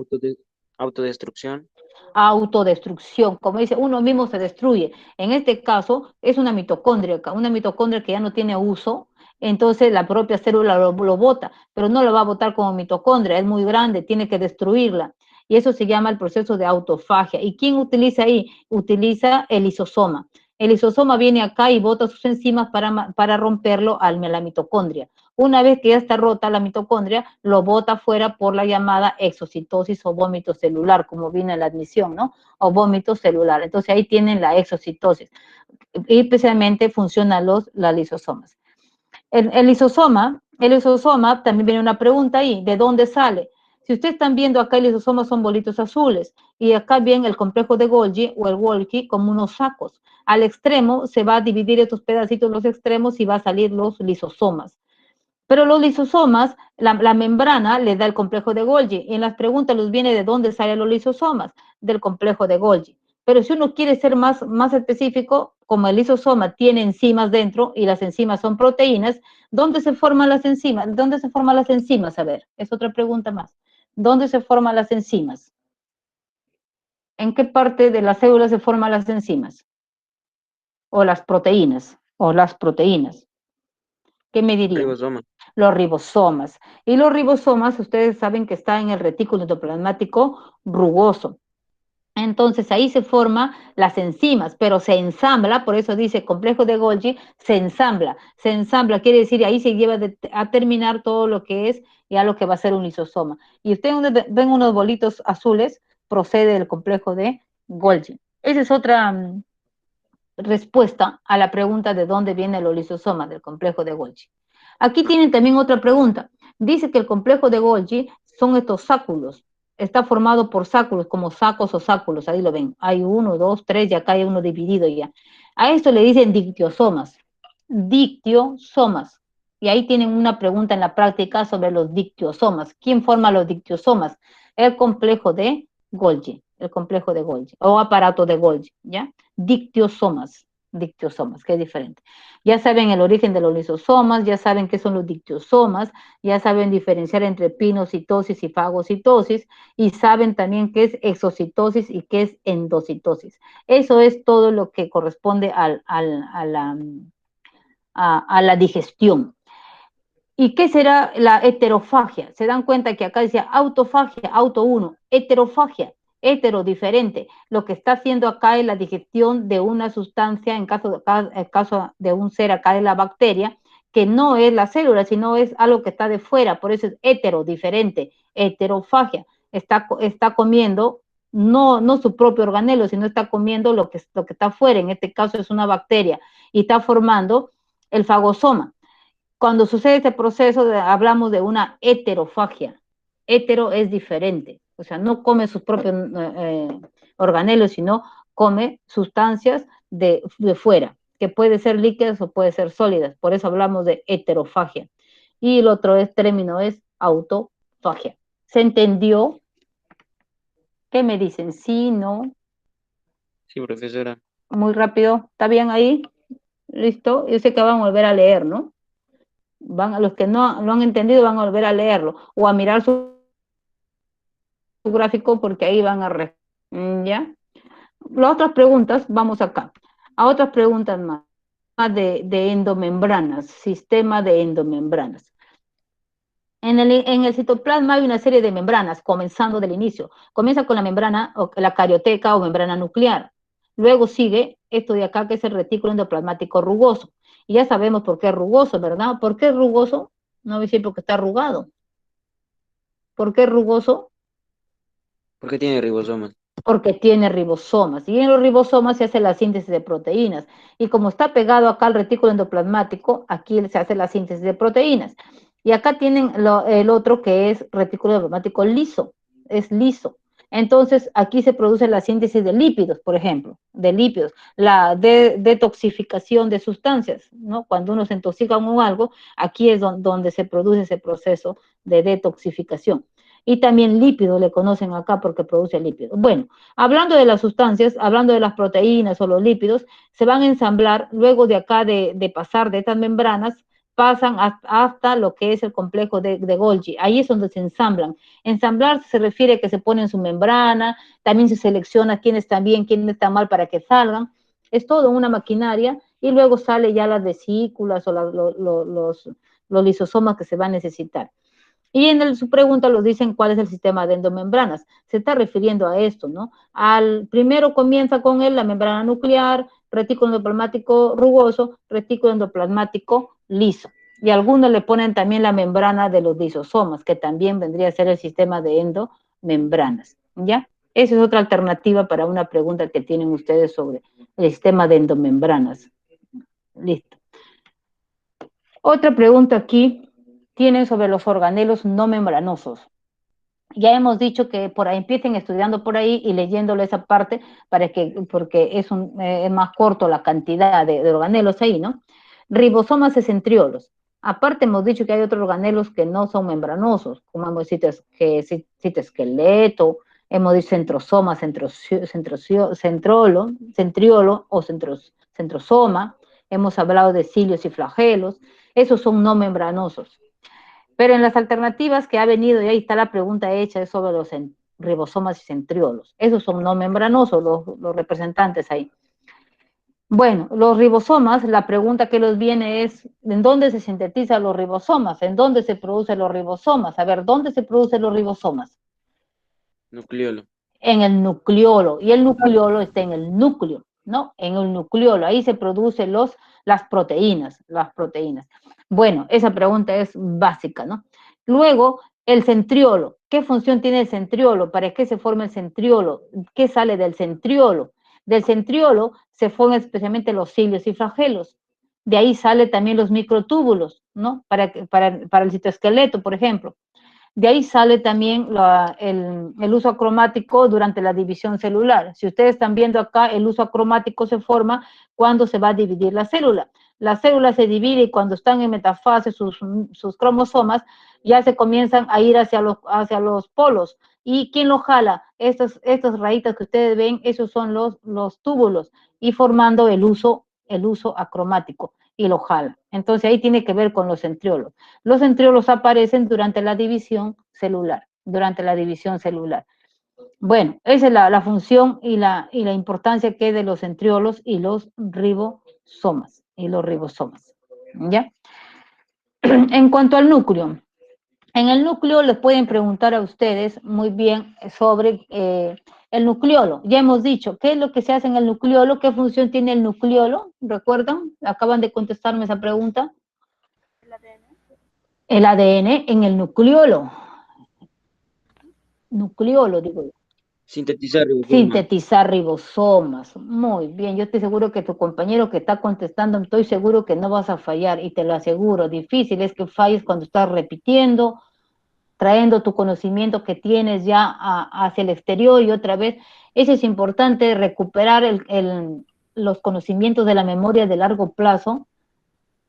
C: Autodestrucción.
A: Autodestrucción, como dice, uno mismo se destruye. En este caso es una mitocondria que ya no tiene uso, entonces la propia célula lo bota, pero no lo va a botar como mitocondria, es muy grande, tiene que destruirla. Y eso se llama el proceso de autofagia. ¿Y quién utiliza ahí? Utiliza el lisosoma. El lisosoma viene acá y bota sus enzimas para romperlo a la mitocondria. Una vez que ya está rota la mitocondria, lo bota fuera por la llamada exocitosis o vómito celular, como viene en la admisión, ¿no? O vómito celular. Entonces ahí tienen la exocitosis. Y especialmente funcionan los lisosomas. El lisosoma, también viene una pregunta ahí, ¿de dónde sale? Si ustedes están viendo acá, el lisosoma son bolitos azules, y acá viene el complejo de Golgi o el Golgi como unos sacos. Al extremo se va a dividir estos pedacitos, los extremos, y va a salir los lisosomas. Pero los lisosomas, la membrana le da el complejo de Golgi. Y en las preguntas los viene de dónde salen los lisosomas, del complejo de Golgi. Pero si uno quiere ser más específico, como el lisosoma tiene enzimas dentro y las enzimas son proteínas, ¿dónde se forman las enzimas? ¿Dónde se forman las enzimas? A ver, es otra pregunta más. ¿Dónde se forman las enzimas? ¿En qué parte de la célula se forman las enzimas? O las proteínas. ¿Qué me dirían?
C: Ribosoma.
A: Los ribosomas. Y los ribosomas, ustedes saben que está en el retículo endoplasmático rugoso. Entonces ahí se forman las enzimas, pero se ensambla, por eso dice complejo de Golgi, se ensambla, quiere decir ahí se lleva a terminar todo lo que es ya lo que va a ser un lisosoma. Y ustedes ven unos bolitos azules, procede del complejo de Golgi. Esa es otra respuesta a la pregunta de dónde viene los lisosomas del complejo de Golgi. Aquí tienen también otra pregunta. Dice que el complejo de Golgi son estos sáculos. Está formado por sáculos, como sacos o sáculos, ahí lo ven. Hay 1, 2, 3 y acá hay uno dividido ya. A esto le dicen dictiosomas. Dictiosomas. Y ahí tienen una pregunta en la práctica sobre los dictiosomas. ¿Quién forma los dictiosomas? El complejo de Golgi, o aparato de Golgi, ¿ya? Dictiosomas, que es diferente. Ya saben el origen de los lisosomas, ya saben qué son los dictiosomas, ya saben diferenciar entre pinocitosis y fagocitosis, y saben también qué es exocitosis y qué es endocitosis. Eso es todo lo que corresponde a la digestión. ¿Y qué será la heterofagia? Se dan cuenta que acá decía autofagia, auto 1, heterofagia, hetero, diferente. Lo que está haciendo acá es la digestión de una sustancia, en caso de un ser acá es la bacteria, que no es la célula, sino es algo que está de fuera, por eso es hetero, diferente, heterofagia. Está comiendo no su propio organelo, sino está comiendo lo que está afuera, en este caso es una bacteria, y está formando el fagosoma. Cuando sucede este proceso, hablamos de una heterofagia. Hetero es diferente, o sea, no come sus propios organelos, sino come sustancias de fuera, que puede ser líquidas o puede ser sólidas. Por eso hablamos de heterofagia. Y el otro término es autofagia. ¿Se entendió? ¿Qué me dicen? ¿Sí, no?
C: Sí, profesora.
A: Muy rápido. ¿Está bien ahí? ¿Listo? Yo sé que van a volver a leer, ¿no? Los que no lo han entendido van a volver a leerlo o a mirar su gráfico, porque ahí van a ¿ya? Las otras preguntas, vamos acá a otras preguntas más de endomembranas, sistema de endomembranas. En el citoplasma hay una serie de membranas, comenzando del inicio. Comienza con la membrana, la carioteca o membrana nuclear. Luego sigue esto de acá, que es el retículo endoplasmático rugoso. Y ya sabemos por qué es rugoso, ¿verdad? ¿Por qué es rugoso? No voy a decir porque está arrugado. ¿Por qué es rugoso?
C: ¿Por qué tiene ribosomas?
A: porque tiene ribosomas, y en los ribosomas se hace la síntesis de proteínas, y como está pegado acá al retículo endoplasmático, aquí se hace la síntesis de proteínas, y acá tienen el otro que es retículo endoplasmático liso, es liso. Entonces, aquí se produce la síntesis de lípidos, por ejemplo, de lípidos, la detoxificación de sustancias, ¿no? Cuando uno se intoxica con algo, aquí es donde se produce ese proceso de detoxificación. Y también lípido le conocen acá porque produce lípidos. Bueno, hablando de las sustancias, hablando de las proteínas o los lípidos, se van a ensamblar luego de acá de pasar de estas membranas, pasan hasta lo que es el complejo de Golgi. Ahí es donde se ensamblan. Ensamblar se refiere a que se pone en su membrana, también se selecciona quién está bien, quién está mal para que salgan. Es todo una maquinaria y luego sale ya las vesículas o los lisosomas que se van a necesitar. Y en su pregunta nos dicen cuál es el sistema de endomembranas. Se está refiriendo a esto, ¿no? Primero comienza con la membrana nuclear, retículo endoplasmático rugoso, retículo endoplasmático liso. Y algunos le ponen también la membrana de los lisosomas, que también vendría a ser el sistema de endomembranas, ¿ya? Esa es otra alternativa para una pregunta que tienen ustedes sobre el sistema de endomembranas. Listo. Otra pregunta aquí tienen sobre los organelos no membranosos. Ya hemos dicho que por ahí empiecen estudiando por ahí y leyéndole esa parte porque es más corto la cantidad de organelos ahí, ¿no? Ribosomas y centriolos. Aparte hemos dicho que hay otros organelos que no son membranosos, como hemos dicho citoesqueleto, hemos dicho centrosoma, centriolo o centrosoma, hemos hablado de cilios y flagelos, esos son no membranosos. Pero en las alternativas que ha venido, y ahí está la pregunta hecha, es sobre los ribosomas y centriolos. Esos son no membranosos, los representantes ahí. Bueno, los ribosomas, la pregunta que nos viene es, ¿en dónde se sintetizan los ribosomas? ¿En dónde se producen los ribosomas? A ver, ¿dónde se producen los ribosomas?
C: Nucleolo.
A: En el nucleolo, y el nucleolo está en el núcleo, ¿no? En el nucleolo, ahí se producen las proteínas. Bueno, esa pregunta es básica, ¿no? Luego, el centriolo. ¿Qué función tiene el centriolo? ¿Para qué se forma el centriolo? ¿Qué sale del centriolo? Del centriolo se forman especialmente los cilios y flagelos. De ahí salen también los microtúbulos, ¿no? Para el citoesqueleto, por ejemplo. De ahí sale también el uso acromático durante la división celular. Si ustedes están viendo acá, el uso acromático se forma cuando se va a dividir la célula. La célula se divide y cuando están en metafase sus cromosomas, ya se comienzan a ir hacia los polos. ¿Y quién lo jala? Estas rayitas que ustedes ven, esos son los túbulos y formando el uso acromático y lo jala. Entonces ahí tiene que ver con los centriolos. Los centriolos aparecen durante la división celular, Bueno, esa es la función y la importancia que hay de los centriolos y los ribosomas. ¿Ya? En cuanto al núcleo, en el núcleo les pueden preguntar a ustedes muy bien sobre el nucleolo. Ya hemos dicho, ¿qué es lo que se hace en el nucleolo? ¿Qué función tiene el nucleolo? ¿Recuerdan? Acaban de contestarme esa pregunta. El ADN en el nucleolo. Nucleolo, digo yo.
C: Sintetizar ribosomas.
A: Sintetizar ribosomas. Muy bien, yo estoy seguro que tu compañero que está contestando, estoy seguro que no vas a fallar y te lo aseguro. Difícil es que falles cuando estás repitiendo, trayendo tu conocimiento que tienes ya hacia el exterior y otra vez. Eso es importante, recuperar los conocimientos de la memoria de largo plazo,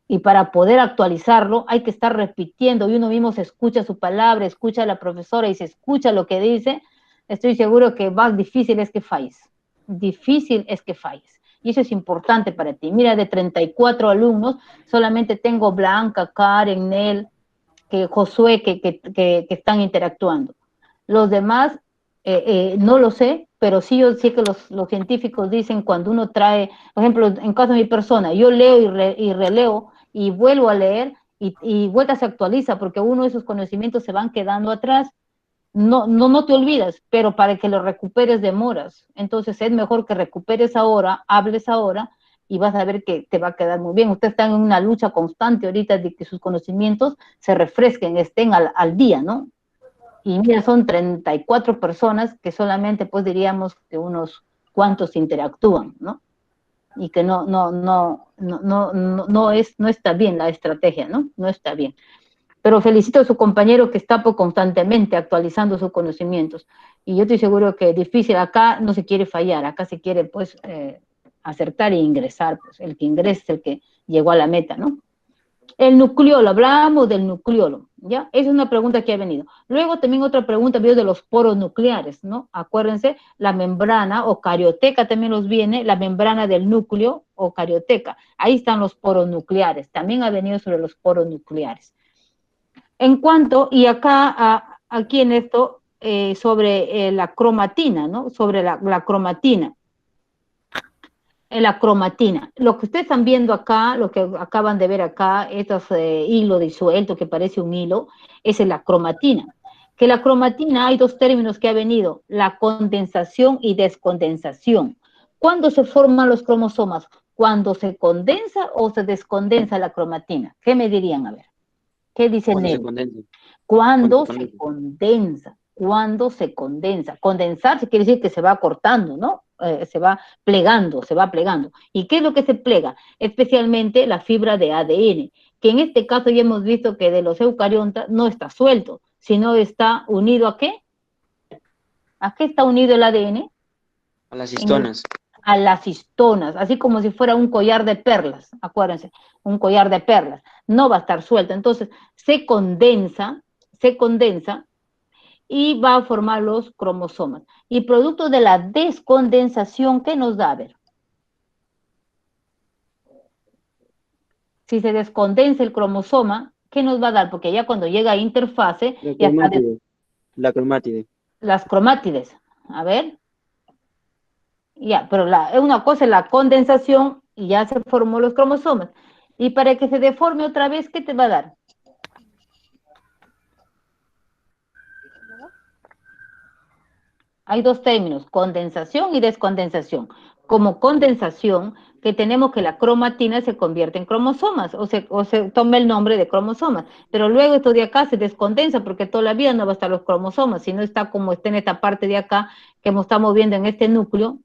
A: y para poder actualizarlo hay que estar repitiendo, y uno mismo se escucha su palabra, escucha a la profesora y se escucha lo que dice. Estoy seguro que más difícil es que falles. Y eso es importante para ti. Mira, de 34 alumnos, solamente tengo Blanca, Karen, Nel, Josué que están interactuando. Los demás, no lo sé, pero sí yo sé que los científicos dicen cuando uno trae, por ejemplo, en caso de mi persona, yo leo y releo y vuelvo a leer y vuelta se actualiza porque uno de esos conocimientos se van quedando atrás. No te olvidas, pero para que lo recuperes demoras. Entonces es mejor que recuperes ahora, hables ahora, y vas a ver que te va a quedar muy bien. Usted está en una lucha constante ahorita de que sus conocimientos se refresquen, estén al día, ¿no? Y mira, son 34 personas que solamente, pues diríamos que unos cuantos interactúan, ¿no? Y que no está bien la estrategia, ¿no? No está bien. Pero felicito a su compañero que está pues, constantemente actualizando sus conocimientos. Y yo estoy seguro que es difícil, acá no se quiere fallar, acá se quiere pues acertar e ingresar, pues el que ingresa es el que llegó a la meta, ¿no? El nucleolo, hablábamos del nucleolo, ¿ya? Esa es una pregunta que ha venido. Luego también otra pregunta vino de los poros nucleares, ¿no? Acuérdense, la membrana o carioteca también nos viene, la membrana del núcleo o carioteca. Ahí están los poros nucleares, también ha venido sobre los poros nucleares. En cuanto, y acá, aquí en esto, sobre la cromatina, ¿no? Sobre la cromatina. La cromatina. Lo que ustedes están viendo acá, lo que acaban de ver acá, estos hilo disuelto que parece un hilo, es la cromatina. Que la cromatina hay dos términos que ha venido, la condensación y descondensación. ¿Cuándo se forman los cromosomas? ¿Cuando se condensa o se descondensa la cromatina? ¿Qué me dirían? A ver, ¿qué dice
C: Cuando se
A: Nel?
C: condensa.
A: Cuando
C: Cuando
A: se condensa, cuando se condensa. Condensarse quiere decir que se va cortando, ¿no? Se va plegando, se va plegando. ¿Y qué es lo que se plega? Especialmente la fibra de ADN, que en este caso ya hemos visto que de los eucariontas no está suelto, sino está unido ¿a qué? ¿A qué está unido el ADN?
C: a las histonas.
A: A las histonas, así como si fuera un collar de perlas, acuérdense, un collar de perlas, no va a estar suelto, entonces se condensa y va a formar los cromosomas. Y producto de la descondensación, ¿qué nos da? A ver. Si se descondensa el cromosoma, ¿qué nos va a dar? Porque ya cuando llega a interfase, ya está
C: La cromátide.
A: las cromátides. A ver. Ya, pero una cosa es la condensación y ya se formó los cromosomas. Y para que se deforme otra vez, ¿qué te va a dar? Hay dos términos, condensación y descondensación. Como condensación, que tenemos que la cromatina se convierte en cromosomas, o se toma el nombre de cromosomas, pero luego esto de acá se descondensa porque todavía no va a estar los cromosomas, sino está como está en esta parte de acá, que estamos viendo en este núcleo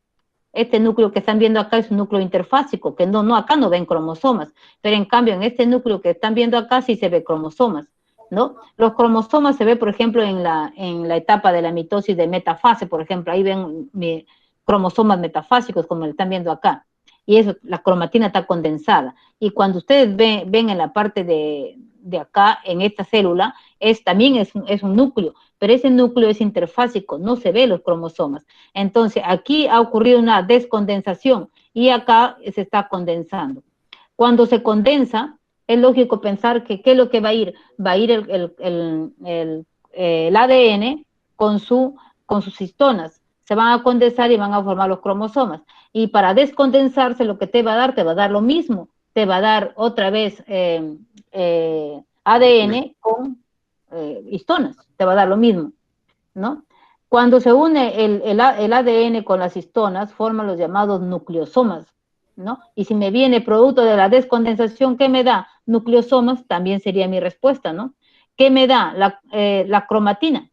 A: que están viendo acá es un núcleo interfásico, que acá no ven cromosomas, pero en cambio en este núcleo que están viendo acá sí se ve cromosomas, ¿no? Los cromosomas se ve, por ejemplo, en la etapa de la mitosis de metafase, por ejemplo, ahí ven cromosomas metafásicos, como lo están viendo acá, y eso, la cromatina está condensada, y cuando ustedes ven en la parte de acá, en esta célula, también es un núcleo, pero ese núcleo es interfásico, no se ve los cromosomas. Entonces, aquí ha ocurrido una descondensación, y acá se está condensando. Cuando se condensa, es lógico pensar que ¿qué es lo que va a ir? Va a ir el ADN con sus histonas. Se van a condensar y van a formar los cromosomas. Y para descondensarse, lo que te va a dar lo mismo. Te va a dar otra vez ADN con histonas. Te va a dar lo mismo, ¿no? Cuando se une el ADN con las histonas, forman los llamados nucleosomas, ¿no? Y si me viene producto de la descondensación, ¿qué me da? Nucleosomas, también sería mi respuesta, ¿no? ¿Qué me da? La cromatina.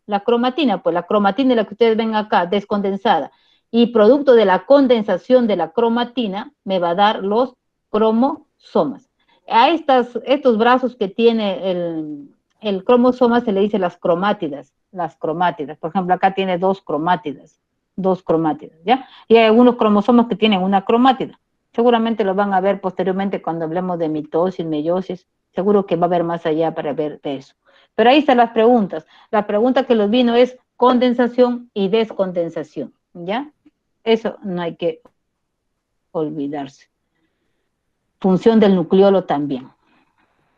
A: La cromatina, pues la cromatina es la que ustedes ven acá, descondensada. Y producto de la condensación de la cromatina, me va a dar los cromosomas. A estos brazos que tiene el cromosoma se le dice las cromátidas. Por ejemplo, acá tiene dos cromátidas, ¿ya? Y hay algunos cromosomas que tienen una cromátida. Seguramente lo van a ver posteriormente cuando hablemos de mitosis, meiosis. Seguro que va a haber más allá para ver de eso. Pero ahí están las preguntas. La pregunta que nos vino es condensación y descondensación, ¿ya? Eso no hay que olvidarse. Función del nucleolo también.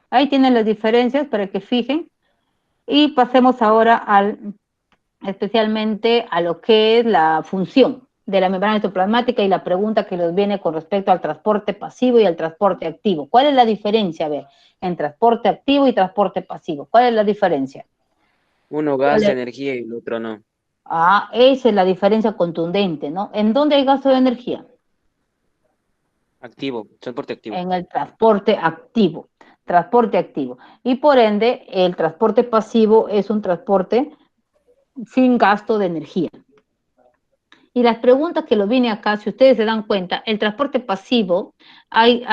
A: Ahí tienen las diferencias para que fijen. Y pasemos ahora especialmente a lo que es la función de la membrana citoplasmática y la pregunta que nos viene con respecto al transporte pasivo y al transporte activo. ¿Cuál es la diferencia, a ver, en transporte activo y transporte pasivo? ¿Cuál es la diferencia?
C: Uno gasta energía y el otro no.
A: Esa es la diferencia contundente, ¿no? ¿En dónde hay gasto de energía?
C: Activo, transporte activo.
A: En el transporte activo. transporte activo. Y por ende, el transporte pasivo es un transporte sin gasto de energía. Y las preguntas que lo vine acá, si ustedes se dan cuenta, el transporte pasivo, hay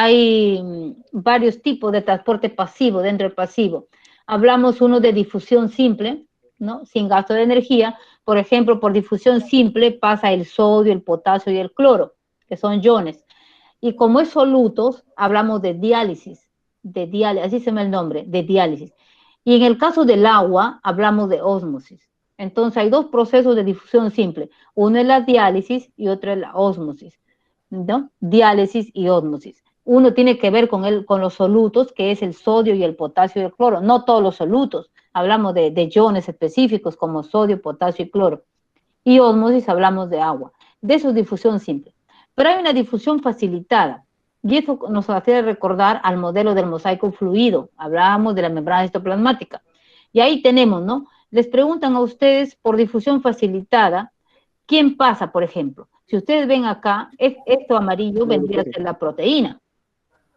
A: varios tipos de transporte pasivo dentro del pasivo. Hablamos uno de difusión simple, ¿no? Sin gasto de energía. Por ejemplo, por difusión simple pasa el sodio, el potasio y el cloro, que son iones. Y como es solutos, hablamos de diálisis, así se llama el nombre, de diálisis. Y en el caso del agua, hablamos de ósmosis. Entonces hay dos procesos de difusión simple. Uno es la diálisis y otro es la ósmosis, ¿no? Diálisis y ósmosis. Uno tiene que ver con los solutos, que es el sodio y el potasio y el cloro. No todos los solutos. Hablamos de iones específicos como sodio, potasio y cloro. Y ósmosis hablamos de agua. De eso es difusión simple. Pero hay una difusión facilitada. Y eso nos hace recordar al modelo del mosaico fluido. Hablábamos de la membrana histoplasmática. Y ahí tenemos, ¿no? Les preguntan a ustedes por difusión facilitada, ¿quién pasa, por ejemplo? Si ustedes ven acá, esto amarillo vendría a ser la proteína.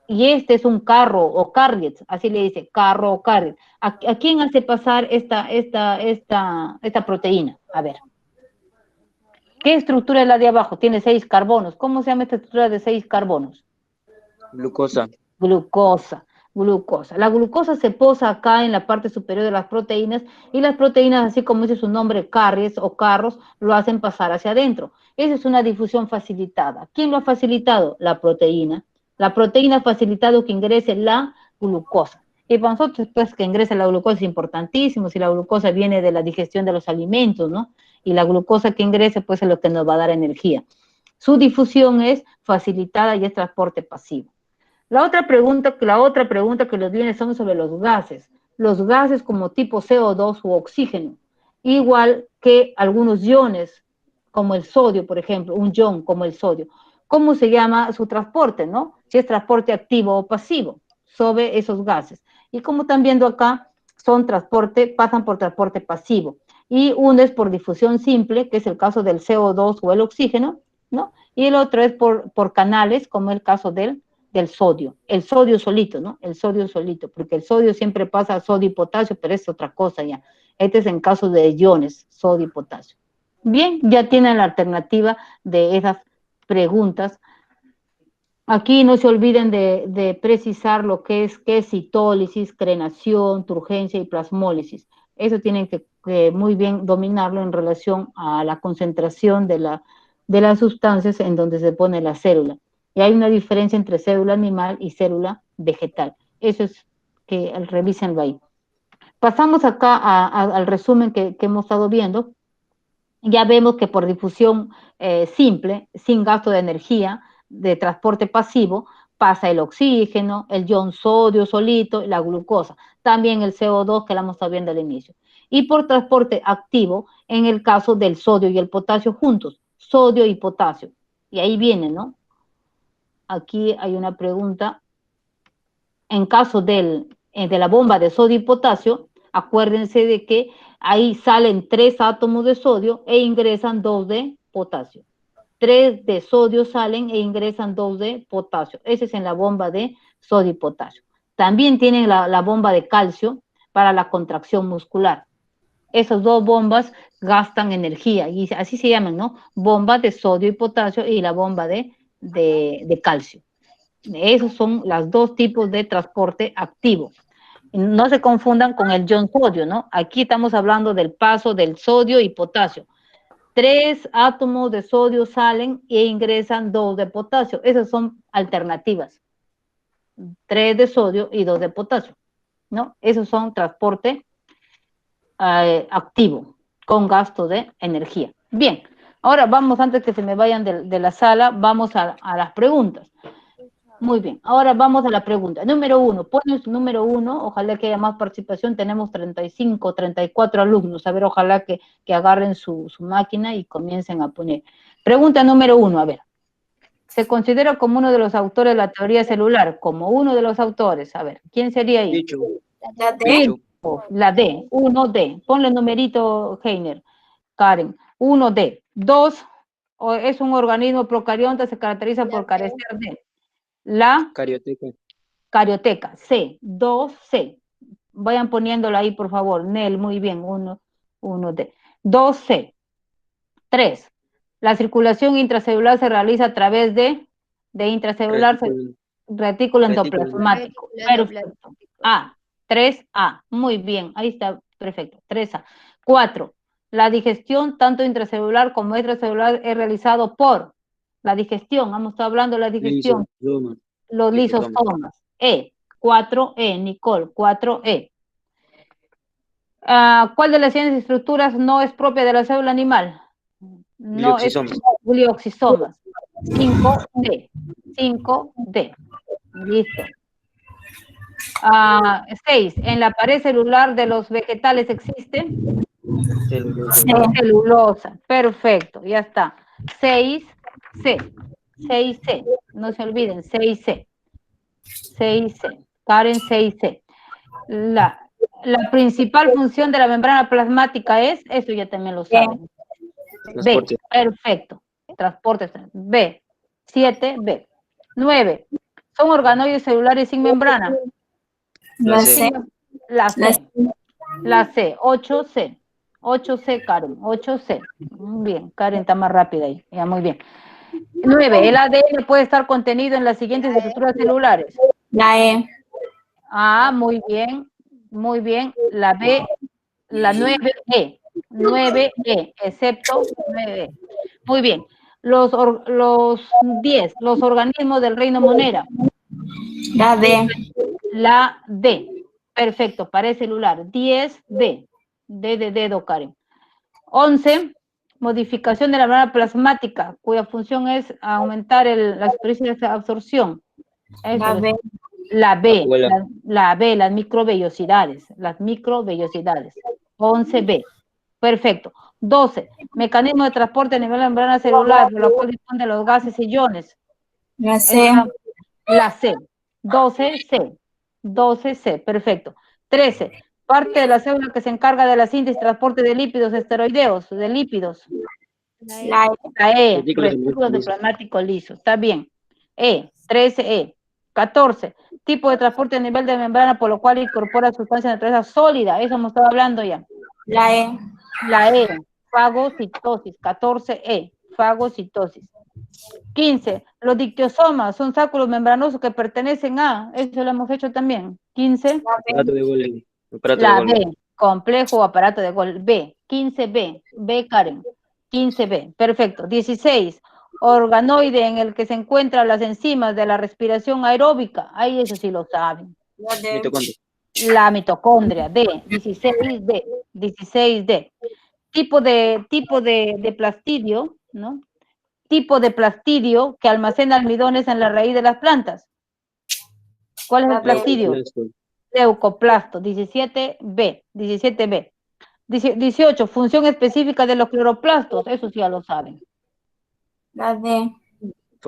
A: Y este es un carro o carrier, así le dice, carro o carrier. ¿A quién hace pasar esta proteína? A ver. ¿Qué estructura es la de abajo? Tiene 6 carbonos. ¿Cómo se llama esta estructura de 6 carbonos?
C: Glucosa.
A: Glucosa. La glucosa se posa acá en la parte superior de las proteínas y las proteínas, así como dice su nombre, carriers o carros, lo hacen pasar hacia adentro. Esa es una difusión facilitada. ¿Quién lo ha facilitado? La proteína. La proteína ha facilitado que ingrese la glucosa. Y para nosotros, pues, que ingrese la glucosa es importantísimo, si la glucosa viene de la digestión de los alimentos, ¿no? Y la glucosa que ingrese, pues, es lo que nos va a dar energía. Su difusión es facilitada y es transporte pasivo. La otra pregunta que nos viene son sobre los gases. Los gases como tipo CO2 u oxígeno, igual que algunos iones, como el sodio, por ejemplo, un ion como el sodio. ¿Cómo se llama su transporte, no? Si es transporte activo o pasivo sobre esos gases. Y como están viendo acá, pasan por transporte pasivo. Y uno es por difusión simple, que es el caso del CO2 o el oxígeno, ¿no? Y el otro es por canales, como el caso del sodio. El sodio solito, ¿no? El sodio solito, porque el sodio siempre pasa a sodio y potasio, pero es otra cosa ya. Este es en caso de iones, sodio y potasio. Bien, ya tienen la alternativa de esas preguntas. Aquí no se olviden de precisar lo que es citólisis, crenación, turgencia y plasmólisis. Eso tienen que muy bien dominarlo en relación a la concentración de las sustancias en donde se pone la célula. Y hay una diferencia entre célula animal y célula vegetal. Eso es que revísenlo ahí. Pasamos acá al resumen que hemos estado viendo. Ya vemos que por difusión simple, sin gasto de energía, de transporte pasivo, pasa el oxígeno, el ion sodio solito y la glucosa. También el CO2 que la hemos estado viendo al inicio. Y por transporte activo, en el caso del sodio y el potasio juntos, sodio y potasio. Y ahí viene, ¿no? Aquí hay una pregunta. En caso de la bomba de sodio y potasio, acuérdense de que ahí salen 3 átomos de sodio e ingresan 2 de potasio. 3 de sodio salen e ingresan 2 de potasio. Ese es en la bomba de sodio y potasio. También tienen la bomba de calcio para la contracción muscular. Esas 2 bombas gastan energía y así se llaman, ¿no? Bomba de sodio y potasio y la bomba de calcio. Esos son los 2 tipos de transporte activo. No se confundan con el ion sodio, ¿no? Aquí estamos hablando del paso del sodio y potasio. 3 átomos de sodio salen e ingresan 2 de potasio. Esas son alternativas. 3 de sodio y 2 de potasio, ¿no? Esos son transporte activo, con gasto de energía. Bien, ahora vamos, antes que se me vayan de la sala, vamos a las preguntas. Muy bien, ahora vamos a la pregunta. Número 1, ponen su número 1, ojalá que haya más participación, tenemos 35, 34 alumnos, a ver, ojalá que agarren su máquina y comiencen a poner. Pregunta número 1, a ver. ¿Se considera como uno de los autores de la teoría celular? Como uno de los autores, a ver, ¿quién sería ahí?
C: Dicho.
A: La D, 1D, ponle numerito, Heiner, Karen, 1D. 2, es un organismo procariota, se caracteriza por carecer de la
C: Carioteca.
A: carioteca, C, 2C. Vayan poniéndolo ahí, por favor. Nel, muy bien, 1D. 2C. 3. La circulación intracelular se realiza a través de intracelular retículo endoplasmático. Perfecto. A. 3A. Muy bien, ahí está, perfecto. 3A. 4. La digestión, tanto intracelular como extracelular, es realizado por la digestión. Hemos estado hablando de la digestión. Los lisosomas. E. 4E, Nicole, 4E. ¿Cuál de las siguientes estructuras no es propia de la célula animal? No es glioxisomas. 5D. 5D. Listo. 6. ¿En la pared celular de los vegetales existe? Celulosa. Perfecto, ya está. 6C. 6C. No se olviden, 6C. 6C. Karen, 6C. La principal función de la membrana plasmática es, eso ya también lo saben. B, perfecto. Transporte. B, 7B. 9. ¿Son organoides celulares sin membrana?
H: La C.
A: La C. La C, 8C. 8C, Karen, 8C. Muy bien, Karen está más rápida ahí. Ya, muy bien. 9. El ADN puede estar contenido en las siguientes estructuras celulares.
H: La E.
A: Muy bien, muy bien. La B, la 9E. 9E, excepto 9E. Muy bien. Los 10, los organismos del reino Monera.
H: La D.
A: La D. Perfecto, pared celular. 10D. D de dedo, Karen. 11. Modificación de la membrana plasmática, cuya función es aumentar la superficie de absorción.
H: La B.
A: La B, las microvellosidades. Las microvellosidades. 11B. Perfecto. 12. Mecanismo de transporte a nivel de membrana celular, por lo cual dispone de los gases y iones.
H: La C.
A: La C. 12C. 12C. Perfecto. 13. Parte de la célula que se encarga de la síntesis y transporte de lípidos esteroideos, de lípidos.
H: La E.
A: La E. Retículo endoplasmático liso. Está bien. E. 13E. 14. Tipo de transporte a nivel de membrana, por lo cual incorpora sustancia de naturaleza sólida. Eso hemos estado hablando ya.
H: La E.
A: La E. Fagocitosis. 14E. Fagocitosis. 15. Los dictiosomas son sacos membranosos que pertenecen a, eso lo hemos hecho también. 15. La B. Complejo o aparato de Golgi. B. 15B. B, Karen. 15B. Perfecto. 16. Organoide en el que se encuentran las enzimas de la respiración aeróbica. Ahí eso sí lo saben. La mitocondria. D. 16D. 16D. Tipo de plastidio, ¿no? Tipo de plastidio que almacena almidones en la raíz de las plantas. ¿Cuál es el plastidio? Leucoplasto. 17B. 17B. 18. Función específica de los cloroplastos. Eso sí ya lo saben.
H: La D.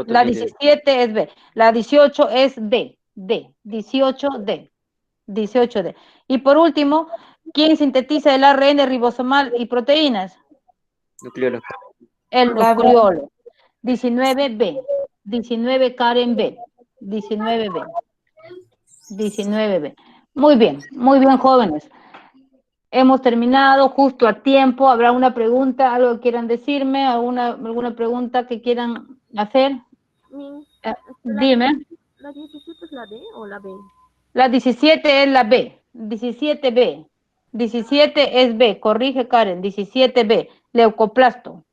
A: La 17 es B. La 18 es D. D. 18D. 18D. Y por último, ¿quién sintetiza el ARN ribosomal y proteínas?
C: Nucleolo.
A: El nucleolo. 19B. 19 Karen B. 19B. 19B. Muy bien, jóvenes. Hemos terminado justo a tiempo. ¿Habrá una pregunta, algo que quieran decirme? ¿Alguna pregunta que quieran hacer? Dime.
E: ¿La 17 es la D o la B?
A: La 17 es la B. 17B. 17 es B. Corrige, Karen. 17B. Leucoplasto.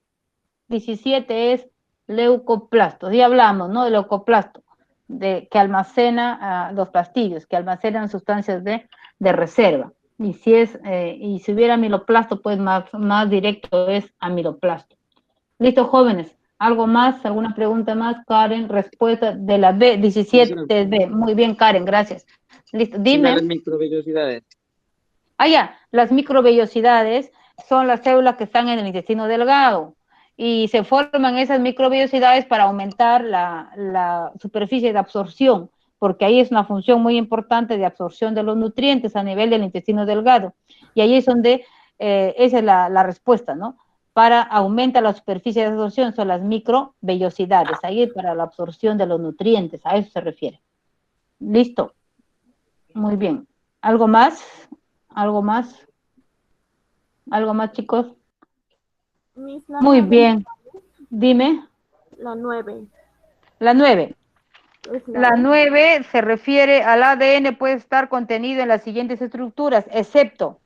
A: 17 es leucoplasto. Ya hablamos, ¿no? De leucoplasto, que almacena los plastillos, que almacenan sustancias de reserva. Y si hubiera amiloplasto, pues más directo es amiloplasto. Listo, jóvenes. ¿Algo más? ¿Alguna pregunta más? Karen, respuesta de la B, 17B. Muy bien, Karen, gracias. Listo, dime.
C: Las microvellosidades.
A: Ya, las microvellosidades son las células que están en el intestino delgado y se forman esas microvellosidades para aumentar la superficie de absorción, porque ahí es una función muy importante de absorción de los nutrientes a nivel del intestino delgado. Y ahí es donde, esa es la respuesta, ¿no? Para aumentar la superficie de absorción, son las microvellosidades, ahí es para la absorción de los nutrientes, a eso se refiere. ¿Listo? Muy bien. ¿Algo más? ¿Algo más? ¿Algo más, chicos?
I: Miss, la
A: Muy
I: 9,
A: bien. Dime.
I: la 9.
A: La 9.
I: Es
A: La
I: E.
A: 9 se refiere al ADN, puede estar contenido en las siguientes estructuras, excepto,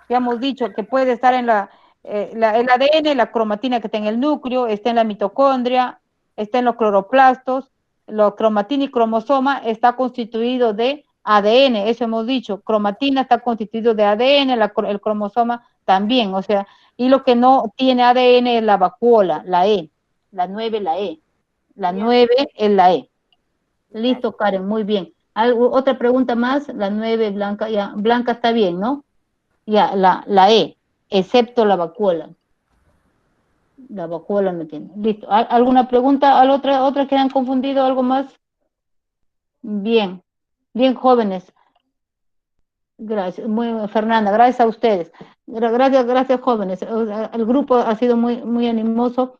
A: ya hemos dicho que puede estar en el ADN, la cromatina que está en el núcleo, está en la mitocondria, está en los cloroplastos, la cromatina y cromosoma está constituido de ADN, eso hemos dicho, cromatina está constituido de ADN, el cromosoma también, o sea, y lo que no tiene ADN es la vacuola, la E, la 9, la E, la 9 es la E. Listo, Karen, muy bien. ¿Otra pregunta más? La 9, Blanca, ya, Blanca está bien, ¿no? Ya, la E, excepto la vacuola. La vacuola no tiene. Listo. ¿Alguna pregunta? ¿Otra que han confundido? ¿Algo más? Bien, bien, jóvenes. Gracias, Fernanda, gracias a ustedes. Gracias, jóvenes. El grupo ha sido muy animoso.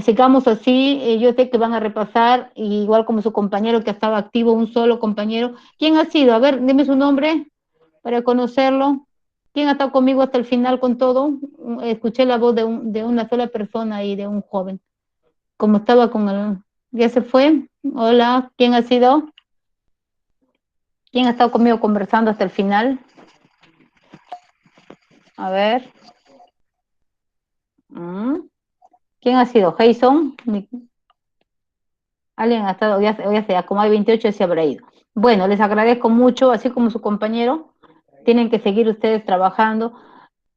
A: Sigamos así, yo sé que van a repasar, igual como su compañero que estaba activo, un solo compañero. ¿Quién ha sido? A ver, dime su nombre para conocerlo. ¿Quién ha estado conmigo hasta el final con todo? Escuché la voz de una sola persona y de un joven. Como estaba con el... ¿Ya se fue? Hola, ¿quién ha sido? ¿Quién ha estado conmigo conversando hasta el final? A ver. ¿Quién ha sido? ¿Jason? Alguien ha estado, ya sea, como hay 28 ya se habrá ido. Bueno, les agradezco mucho, así como su compañero, tienen que seguir ustedes trabajando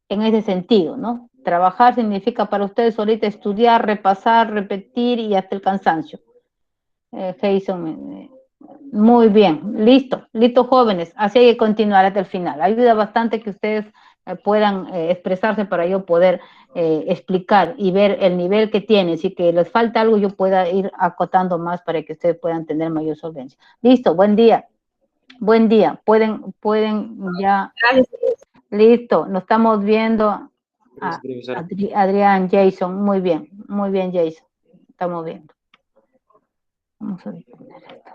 A: en ese sentido, ¿no? Trabajar significa para ustedes ahorita estudiar, repasar, repetir y hasta el cansancio. Jason, muy bien, listo jóvenes, así hay que continuar hasta el final. Ayuda bastante que ustedes puedan expresarse para yo poder explicar y ver el nivel que tienen. Si que les falta algo, yo pueda ir acotando más para que ustedes puedan tener mayor solvencia. Listo, buen día, pueden ya. Listo, nos estamos viendo. Adrián, Jason, muy bien, Jason, estamos viendo. Vamos a poner esto.